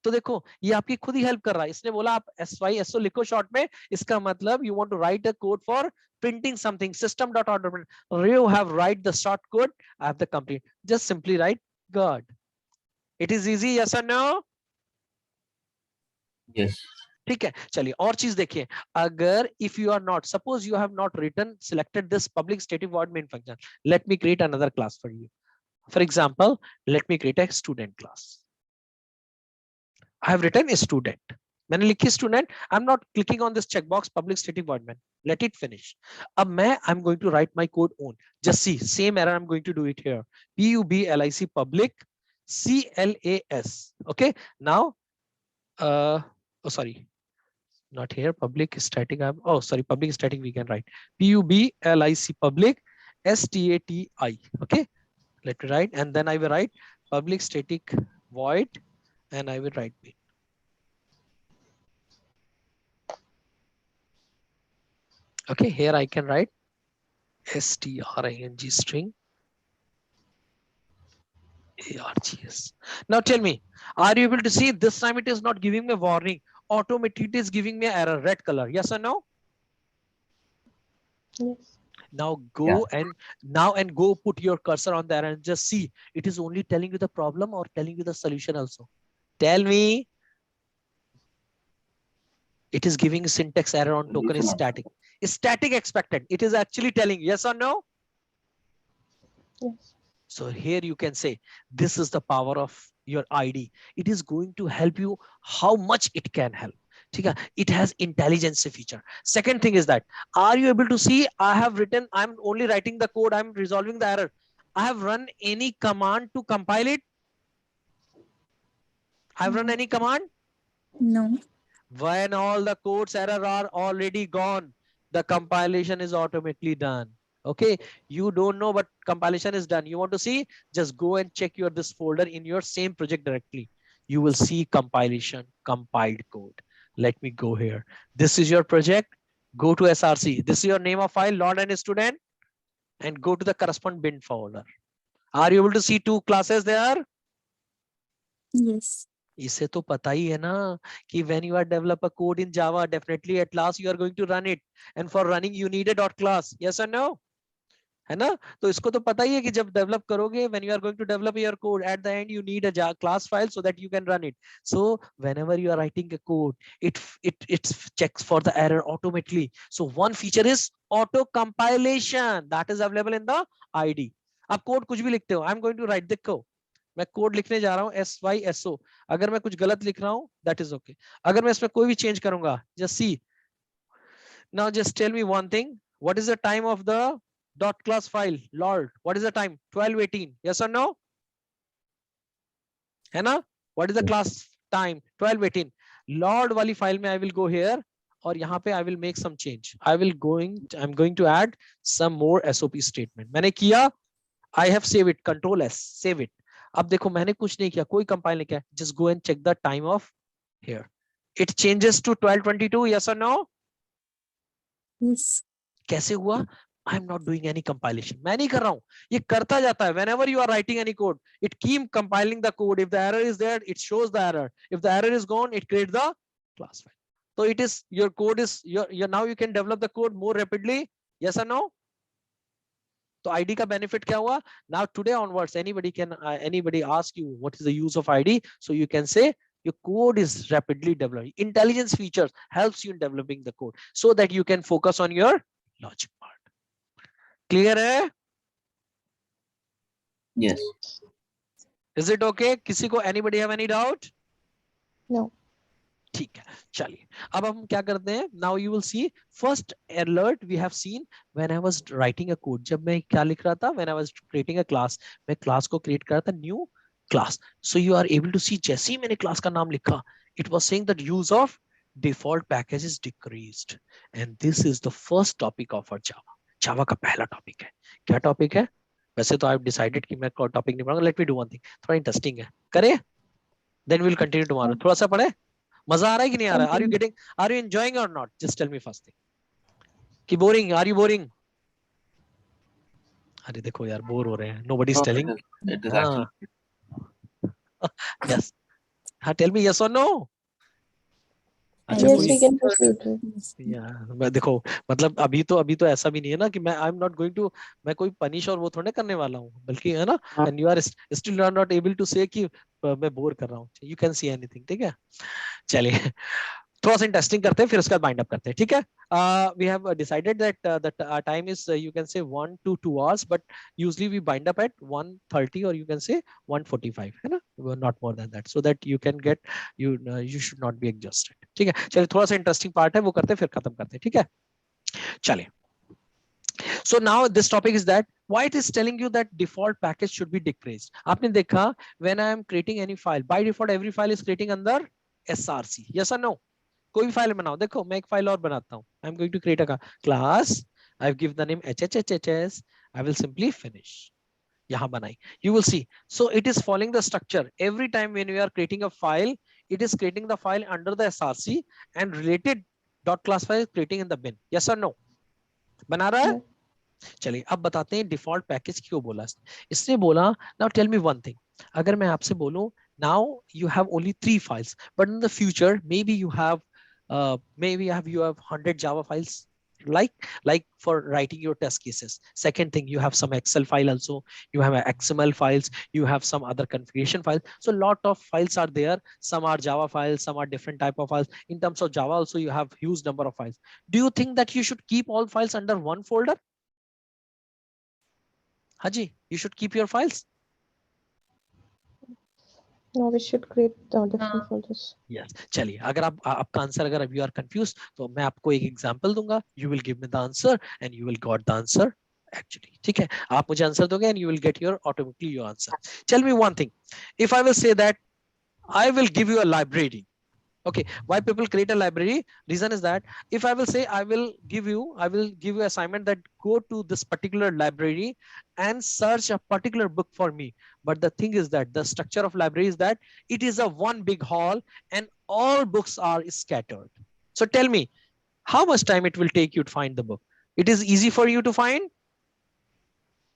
तो देखो ये आपकी खुद ही हेल्प कर रहा है. इसने बोला आप SYSO लिखो शॉर्ट में, इसका मतलब you want to write a code for printing something, system.out.println. You have write the short code, I have the complete. Just simply write God. It is easy. Yes or no? Yes. ठीक है, चलिए और चीज देखिए. अगर if you are not, suppose you have not written, selected this public static void main function. Let me create another class for you. For example, let me create a student class. I have written a student. मैंने लिखी student. I'm not clicking on this checkbox public static void main. let it finish. अब मैं I'm going to write my code on. Just see, same error I'm going to do it here. PUBLIC public CLAS. Okay, now oh sorry, not here, public static. Oh sorry, public static we can write PUBLIC public STATI. Okay, let me write, and then I will write public static void, and I will write main. Okay, here I can write string string args. Now tell me, are you able to see this time it is not giving me a warning? Automatically it is giving me an error, red color. Yes or no? Yes. Now go and go put your cursor on there and just see. It is only telling you the problem or telling you the solution also. Tell me. It is giving syntax error on token is static. Is static expected? It is actually telling yes or no? Yes. So here you can say, this is the power of your ID. It is going to help you how much it can help. It has intelligence feature. Second thing is that, are you able to see, I'm only writing the code, I'm resolving the error. I have run any command to compile it? I've run any command? No. When all the code's error are already gone, the compilation is automatically done. Okay, you don't know, but compilation is done. You want to see, just go and check your this folder in your same project directly. You will see compilation, compiled code. Let me go here. This is your project. Go to SRC. This is your name of file, Lord and student, and go to the corresponding bin folder. Are you able to see two classes there? Yes. इसे तो पता ही है ना कि when you are develop a code in Java, definitely at last you are going to run it, and for running you need a dot class. Yes or no? है ना? तो इसको तो पता ही है कि जब डेवलप करोगे, when you are going to develop your code, at the end you need a class file so that you can run it. So whenever you are writing a code, it checks for the error automatically. So one feature is auto compilation that is available in the ID. आप code कुछ भी लिखते हो, I'm going to write, देखो मैं code लिखने जा रहा हूँ SYSO, अगर मैं कुछ गलत लिख रहा हूँ that is okay. अगर मैं इसमें कोई भी चेंज करूंगा, just see. Now just tell me one thing, what is the time of the dot class file? Lord, what is the time? 12:18. Yes or no? है ना? What is the class time? 12:18. Lord वाली file में I will go here और यहाँ पे I will make some change. I'm going to add some more SOP statement. मैंने किया, I have save it, Control S, save it. अब देखो मैंने कुछ नहीं किया, कोई कंपाइल नहीं किया. Just go and check the time of here. It changes to 12:22. Yes or no? Yes. कैसे हुआ? I am not doing any compilation. मैं नहीं कर रहा हूँ, ये करता जाता है. Whenever you are writing any code, it keep compiling the code. If the error is there, it shows the error. If the error is gone, it creates the class file. So it is, your code is your now you can develop the code more rapidly. Yes or no? तो ID का benefit क्या हुआ? Now today onwards, anybody ask you what is the use of ID, so you can say your code is rapidly developing. Intelligence features helps you in developing the code so that you can focus on your logic part. Clear है? Yes. Is it okay? किसी को anybody have any doubt? No. ठीक है, चलिए अब हम क्या करते हैं. Now you will see first alert we have seen when I was writing a code. जब मैं क्या लिख रहा था, when I was creating a class, मैं class को create कर रहा था, new class. So you are able to see जैसे ही मैंने class का नाम लिखा, it was saying that use of default package is decreased, and this is the first topic of our Java. Java का पहला topic है. क्या topic है? वैसे तो I've decided कि मैं topic नहीं पढ़ूंगा. Let me do one thing. थोड़ा interesting है, करे? Then we'll continue tomorrow. थोड़ा सा पढ़े? मजा आ रहा है कि नहीं आ रहा है? Are you enjoying or not? Just tell me first thing. कि boring? Are you boring? अरे देखो यार, बोर हो रहे हैं. Nobody is telling. It is actually. Yes. हाँ, tell me yes or no. अच्छा Yes, कोई we can proceed. मैं देखो, मतलब अभी तो ऐसा भी नहीं है ना कि मैं I'm not going to, मैं कोई पनिश और वो थोड़े करने वाला हूँ, बल्कि है ना, and you are still not able to say कि मैं बोर कर रहा हूँ. You can see anything. ठीक है, चलिए थोड़ा सा इंटरेस्टिंग करते हैं, फिर उसका बाइंड अप करते हैं. ठीक है, we have decided that the time is you can say 1 to 2 hours, but usually we bind up at 1:30 or you can say 1:45, है ना, not more than that, so that you can get you should not be exhausted. ठीक है, चलिए थोड़ा सा interesting part है वो करते हैं, फिर खत्म करते हैं. ठीक है, चलिए. So now this topic is that why it is telling you that default package should be decreased. आपने देखा when I am creating any file, by default every file is creating under src. Yes or no? कोई भी file बनाओ. देखो मैं एक file और बनाता हूँ. I am going to create a class. I give the name hhhs. I will simply finish. यहाँ बनाई. You will see. So it is following the structure. Every time when you are creating a file, it is creating the file under the src and related dot class file is creating in the bin. Yes or no? बना रहा है? चलिए अब बताते हैं default package क्यों बोला इसने बोला. Now tell me one thing. अगर मैं आपसे बोलूं now you have only 3 files but in the future maybe you have 100 Java files like for writing your test cases. Second thing, you have some Excel file also, you have XML files, you have some other configuration files. So lot of files are there. Some are Java files, some are different type of files. In terms of Java also you have huge number of files. Do you think that you should keep all files under one folder? Haji, you should keep your files. No, we should create different folders. Yes. चलिए अगर आपका answer अगर you are confused तो मैं आपको एक example दूंगा. You will give me the answer and you will got the answer actually. ठीक है. आप मुझे आंसर दोगे and you will get your automatically your answer. Tell me one thing. If I will say that I will give you a library. Okay, why people create a library? Reason is that if I will say I will give you assignment that go to this particular library and search a particular book for me. But the thing is that the structure of library is that it is a one big hall and all books are scattered. So tell me, how much time it will take you to find the book? It is easy for you to find?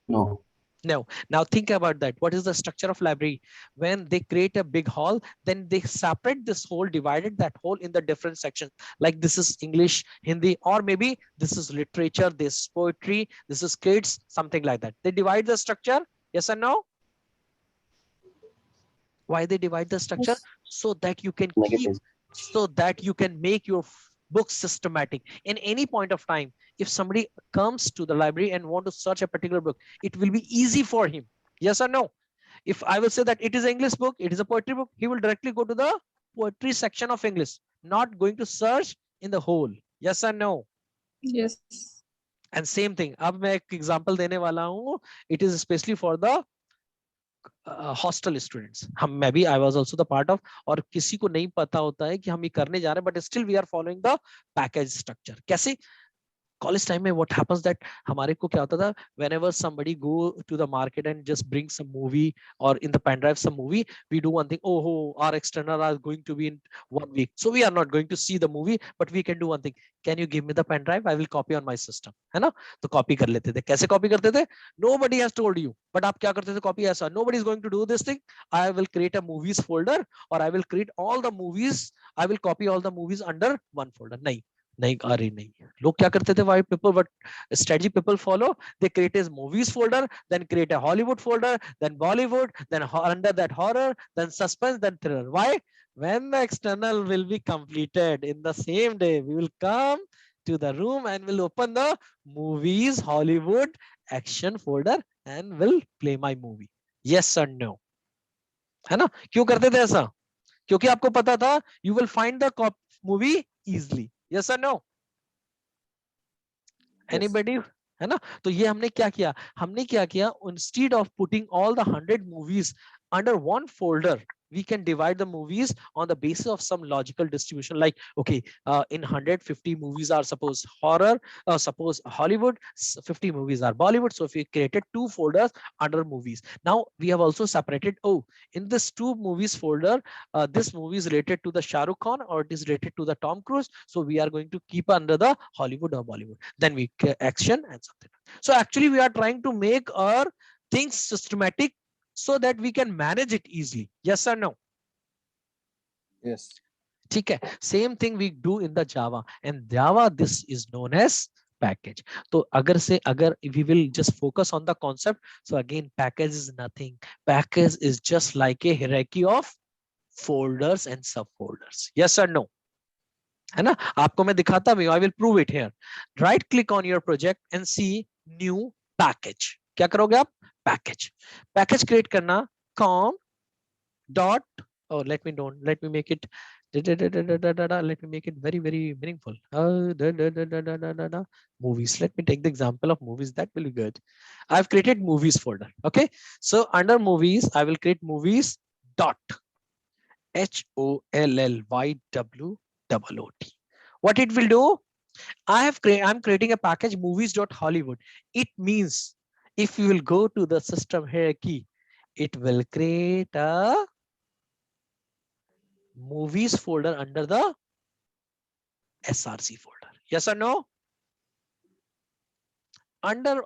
No. No. Now think about that. What is the structure of library? When they create a big hall, then they separate this whole, divided that whole in the different sections. Like this is English, Hindi, or maybe this is literature, this is poetry, this is kids, something like that. They divide the structure. Yes or no? Why they divide the structure? Yes. So that you can Negative. so that you can make your book systematic. In any point of time, if somebody comes to the library and want to search a particular book, it will be easy for him. Yes or no? If I will say that it is an English book, it is a poetry book, he will directly go to the poetry section of English, not going to search in the whole. Yes or no? Yes. And same thing. अब मैं एक example देने वाला हूँ. It is especially for the hostel students. मैं भी I was also the part of. और किसी को नहीं पता होता है कि हम ये करने जा रहे हैं but still we are following the package structure. कैसे? कॉलेज टाइम में व्हाट हैपेंस दैट हमारे को क्या होता था, whenever somebody go to the market and just bring some movie or in the pen drive some movie, we do one thing. Oh, our external are going to be in 1 week, so we are not going to see the movie, but we can do one thing. Can you give me the pen drive? I will copy on my system. है ना? तो copy कर लेते थे. कैसे copy करते थे? Nobody has told you, but आप क्या करते थे कॉपी ऐसा? Nobody is going to do this thing. I will create a movies folder or I will create all the movies. I will copy all the movies under one folder. नहीं नहीं, अरे नहीं. लोग क्या करते थे? Why people, what strategy people follow? They create a movies folder, then create a Hollywood folder, then Bollywood, then under that horror, then suspense, then thriller. Why? When the external will be completed in the same day, we will come to the room and will open the movies Hollywood action folder and will play my movie. Yes or no? है ना? क्यों करते थे ऐसा? क्योंकि आपको पता था you will find the movie easily. Yes or no? Anybody? है ना? तो ये हमने क्या किया? हमने क्या किया? Instead of putting all the 100 movies under one folder, we can divide the movies on the basis of some logical distribution. Like, okay, in 150 movies are suppose horror, suppose Hollywood, 50 movies are Bollywood. So if we created 2 folders under movies, now we have also separated, oh, in this 2 movies folder, this movie is related to the Shah Rukh Khan or it is related to the Tom Cruise. So we are going to keep under the Hollywood or Bollywood. Then we action and something. So actually we are trying to make our things systematic so that we can manage it easily. Yes or no? Yes. ठीक है. Same thing we do in the Java, and Java this is known as package. तो अगर we will just focus on the concept, so again package is nothing. Package is just like a hierarchy of folders and subfolders. Yes or no? है ना? आपको मैं दिखाता भी हूँ. I will prove it here. Right click on your project and see new package. क्या करोगे आप? Package create करना com dot, oh let me make it Let me make it very, very meaningful. Movies. Let me take the example of movies. That will be good. I've created movies folder. Okay. So under movies, I will create movies dot HOLLYWOOT. What it will do? I'm creating a package movies.hollywood. It means if you will go to the system hierarchy, it will create a movies folder under the SRC folder. Yes or no? Under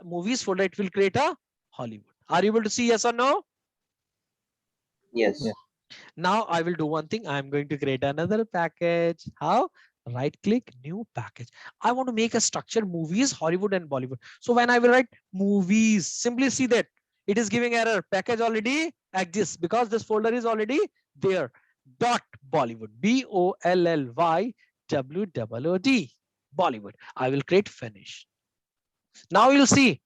movies folder, it will create a Hollywood. Are you able to see yes or no? Yes. Yeah. Now I will do one thing. I'm going to create another package. How? Right click, new package. I want to make a structure movies, Hollywood and Bollywood. So when I will write movies, simply see that it is giving error. Package already exists because this folder is already there. Dot Bollywood, BOLLYWOOD, Bollywood. I will create finish. Now you'll see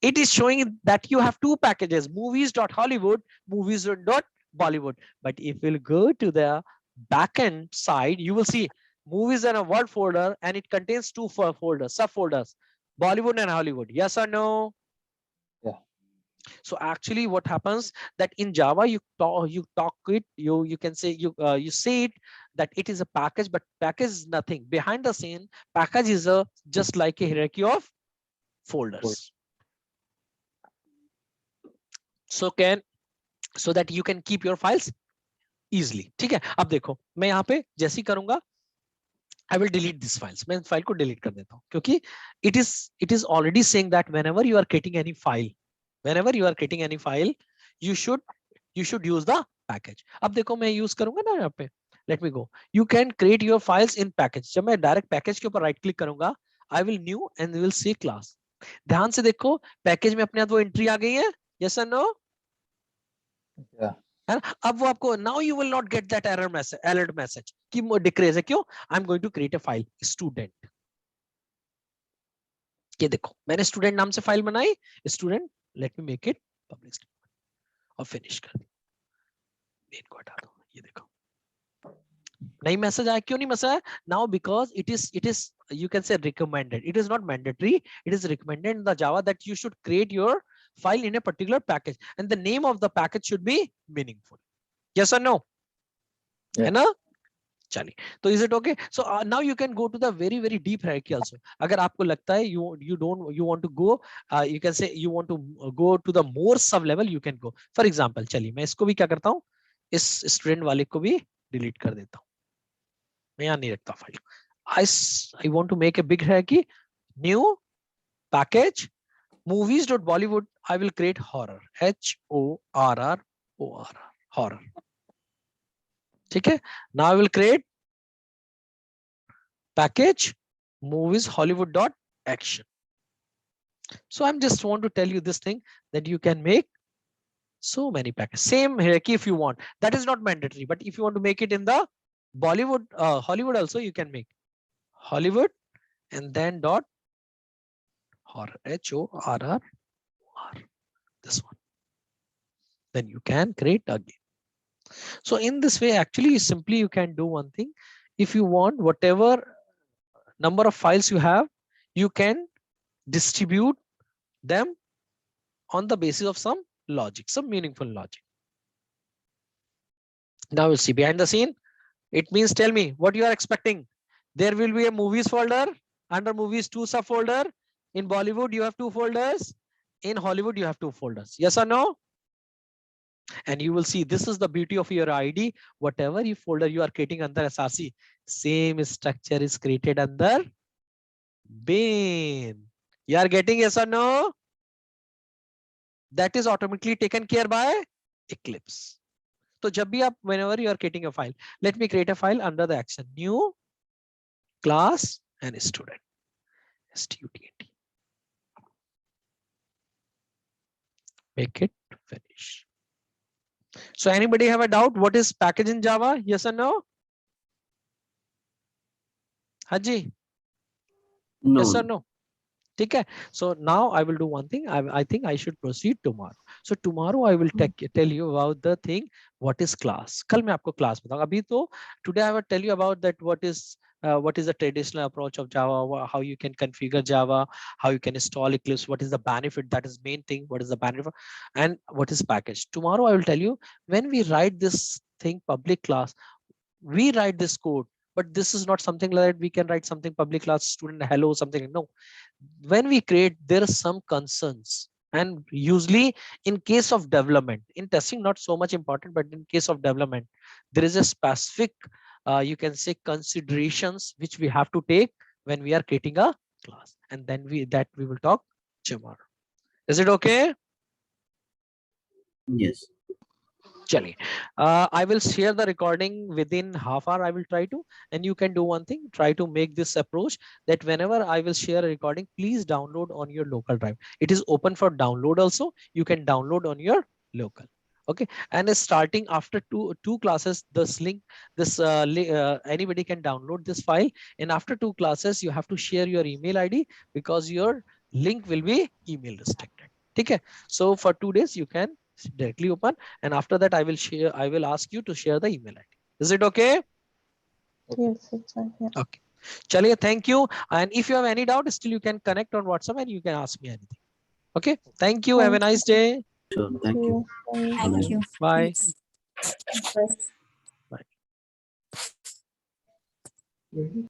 it is showing that you have two packages, movies.hollywood, movies.bollywood. But if you'll go to the backend side, you will see movies in a word folder and it contains two folders, subfolders, Bollywood and Hollywood. Yes or no? Yeah. So actually what happens that in Java, you can say you say it that it is a package, but package is nothing. Behind the scene, package is just like a hierarchy of folders. So that you can keep your files easily. ठीक है? अब देखो मैं यहाँ पे जैसे ही करूंगा I will delete these files. मैं फाइल को delete कर देता हूँ क्योंकि it is already saying that whenever you are creating any file, you should use the package. अब देखो मैं use करूंगा ना यहाँ पे. Let me go. You can create your files in package. जब मैं direct package के ऊपर right click करूंगा, I will new and will see class. ध्यान से देखो पैकेज में अपने आप वो एंट्री आ गई है. Yes or no? Yeah. अब वो आपको now you will not get that alert message कि decrease है. क्यों? I'm going to create a file student. ये देखो मैंने student नाम से फाइल बनाई. Student, let me make it public और finish कर दी. मेन को हटा दो. ये देखो नई मैसेज आया. क्यों नहीं मैसेज आया? Now because it is you can say recommended. It is not mandatory. It is recommended in the Java that you should create your file in a particular package and the name of the package should be meaningful. Yes or no? Yeah. है ना? चलिए तो is it okay? So now you can go to the very deep hierarchy also. अगर आपको लगता है you want to go you can say you want to go to the more sub level, you can go. For example, चलिए मैं इसको भी क्या करता हूँ, इस स्टूडेंट वाले को भी डिलीट कर देता हूँ. मैं यहाँ नहीं रखता file. I want to make a big hierarchy. New package movies.bollywood. I will create horror. HORROR horror. ठीक है. Now I will create package movies hollywood.action. So I'm just want to tell you this thing that you can make so many packages. Same hierarchy if you want. That is not mandatory, but if you want to make it in the Bollywood, Hollywood also, you can make Hollywood and then dot horror, HORROR, this one. Then you can create again. So in this way, actually, simply you can do one thing. If you want, whatever number of files you have, you can distribute them on the basis of some logic, some meaningful logic. Now we'll see behind the scene. It means, tell me what you are expecting. There will be a movies folder. Under movies, 2 subfolder. In Bollywood, you have 2 folders. In Hollywood, you have 2 folders. Yes or no? And you will see this is the beauty of your ID. Whatever you folder you are creating under SRC, same structure is created under bin. You are getting yes or no? That is automatically taken care by Eclipse. So जब भी आप whenever you are creating a file, let me create a file under the action new class and student. STUDENT. Make it finish. So anybody have a doubt? What is package in Java? Yes or no? Haji? No. Yes or no? ठीक है. So now I will do one thing. I think I should proceed tomorrow. So tomorrow I will tell you about the thing what is class. कल मैं आपको class बताऊंगा. अभी तो today I will tell you about that what is the traditional approach of Java, how you can configure Java, how you can install Eclipse, what is the benefit, that is main thing, what is the benefit, and what is package. Tomorrow I will tell you when we write this thing public class, we write this code, but this is not something like that we can write something public class student hello something. No, when we create, there are some concerns, and usually in case of development, in testing not so much important, but in case of development there is a specific you can say considerations which we have to take when we are creating a class, and then we will talk tomorrow. Is it okay? Yes. Chali. I will share the recording within half hour. I will try to, and you can do one thing, try to make this approach that whenever I will share a recording, please download on your local drive. It is open for download also. You can download on your local. Okay. And starting after two classes, anybody can download this file. And after 2 classes, you have to share your email ID because your link will be email restricted. Okay. So for 2 days, you can directly open, and after that I will ask you to share the email ID. Is it okay? Yes, it's fine. Yeah. Okay. Chaliye, thank you. And if you have any doubt, still you can connect on WhatsApp and you can ask me anything. Okay. Thank you. Have a nice day. Sure. Thank you. Bye. Thank you. Bye. Yes. Bye.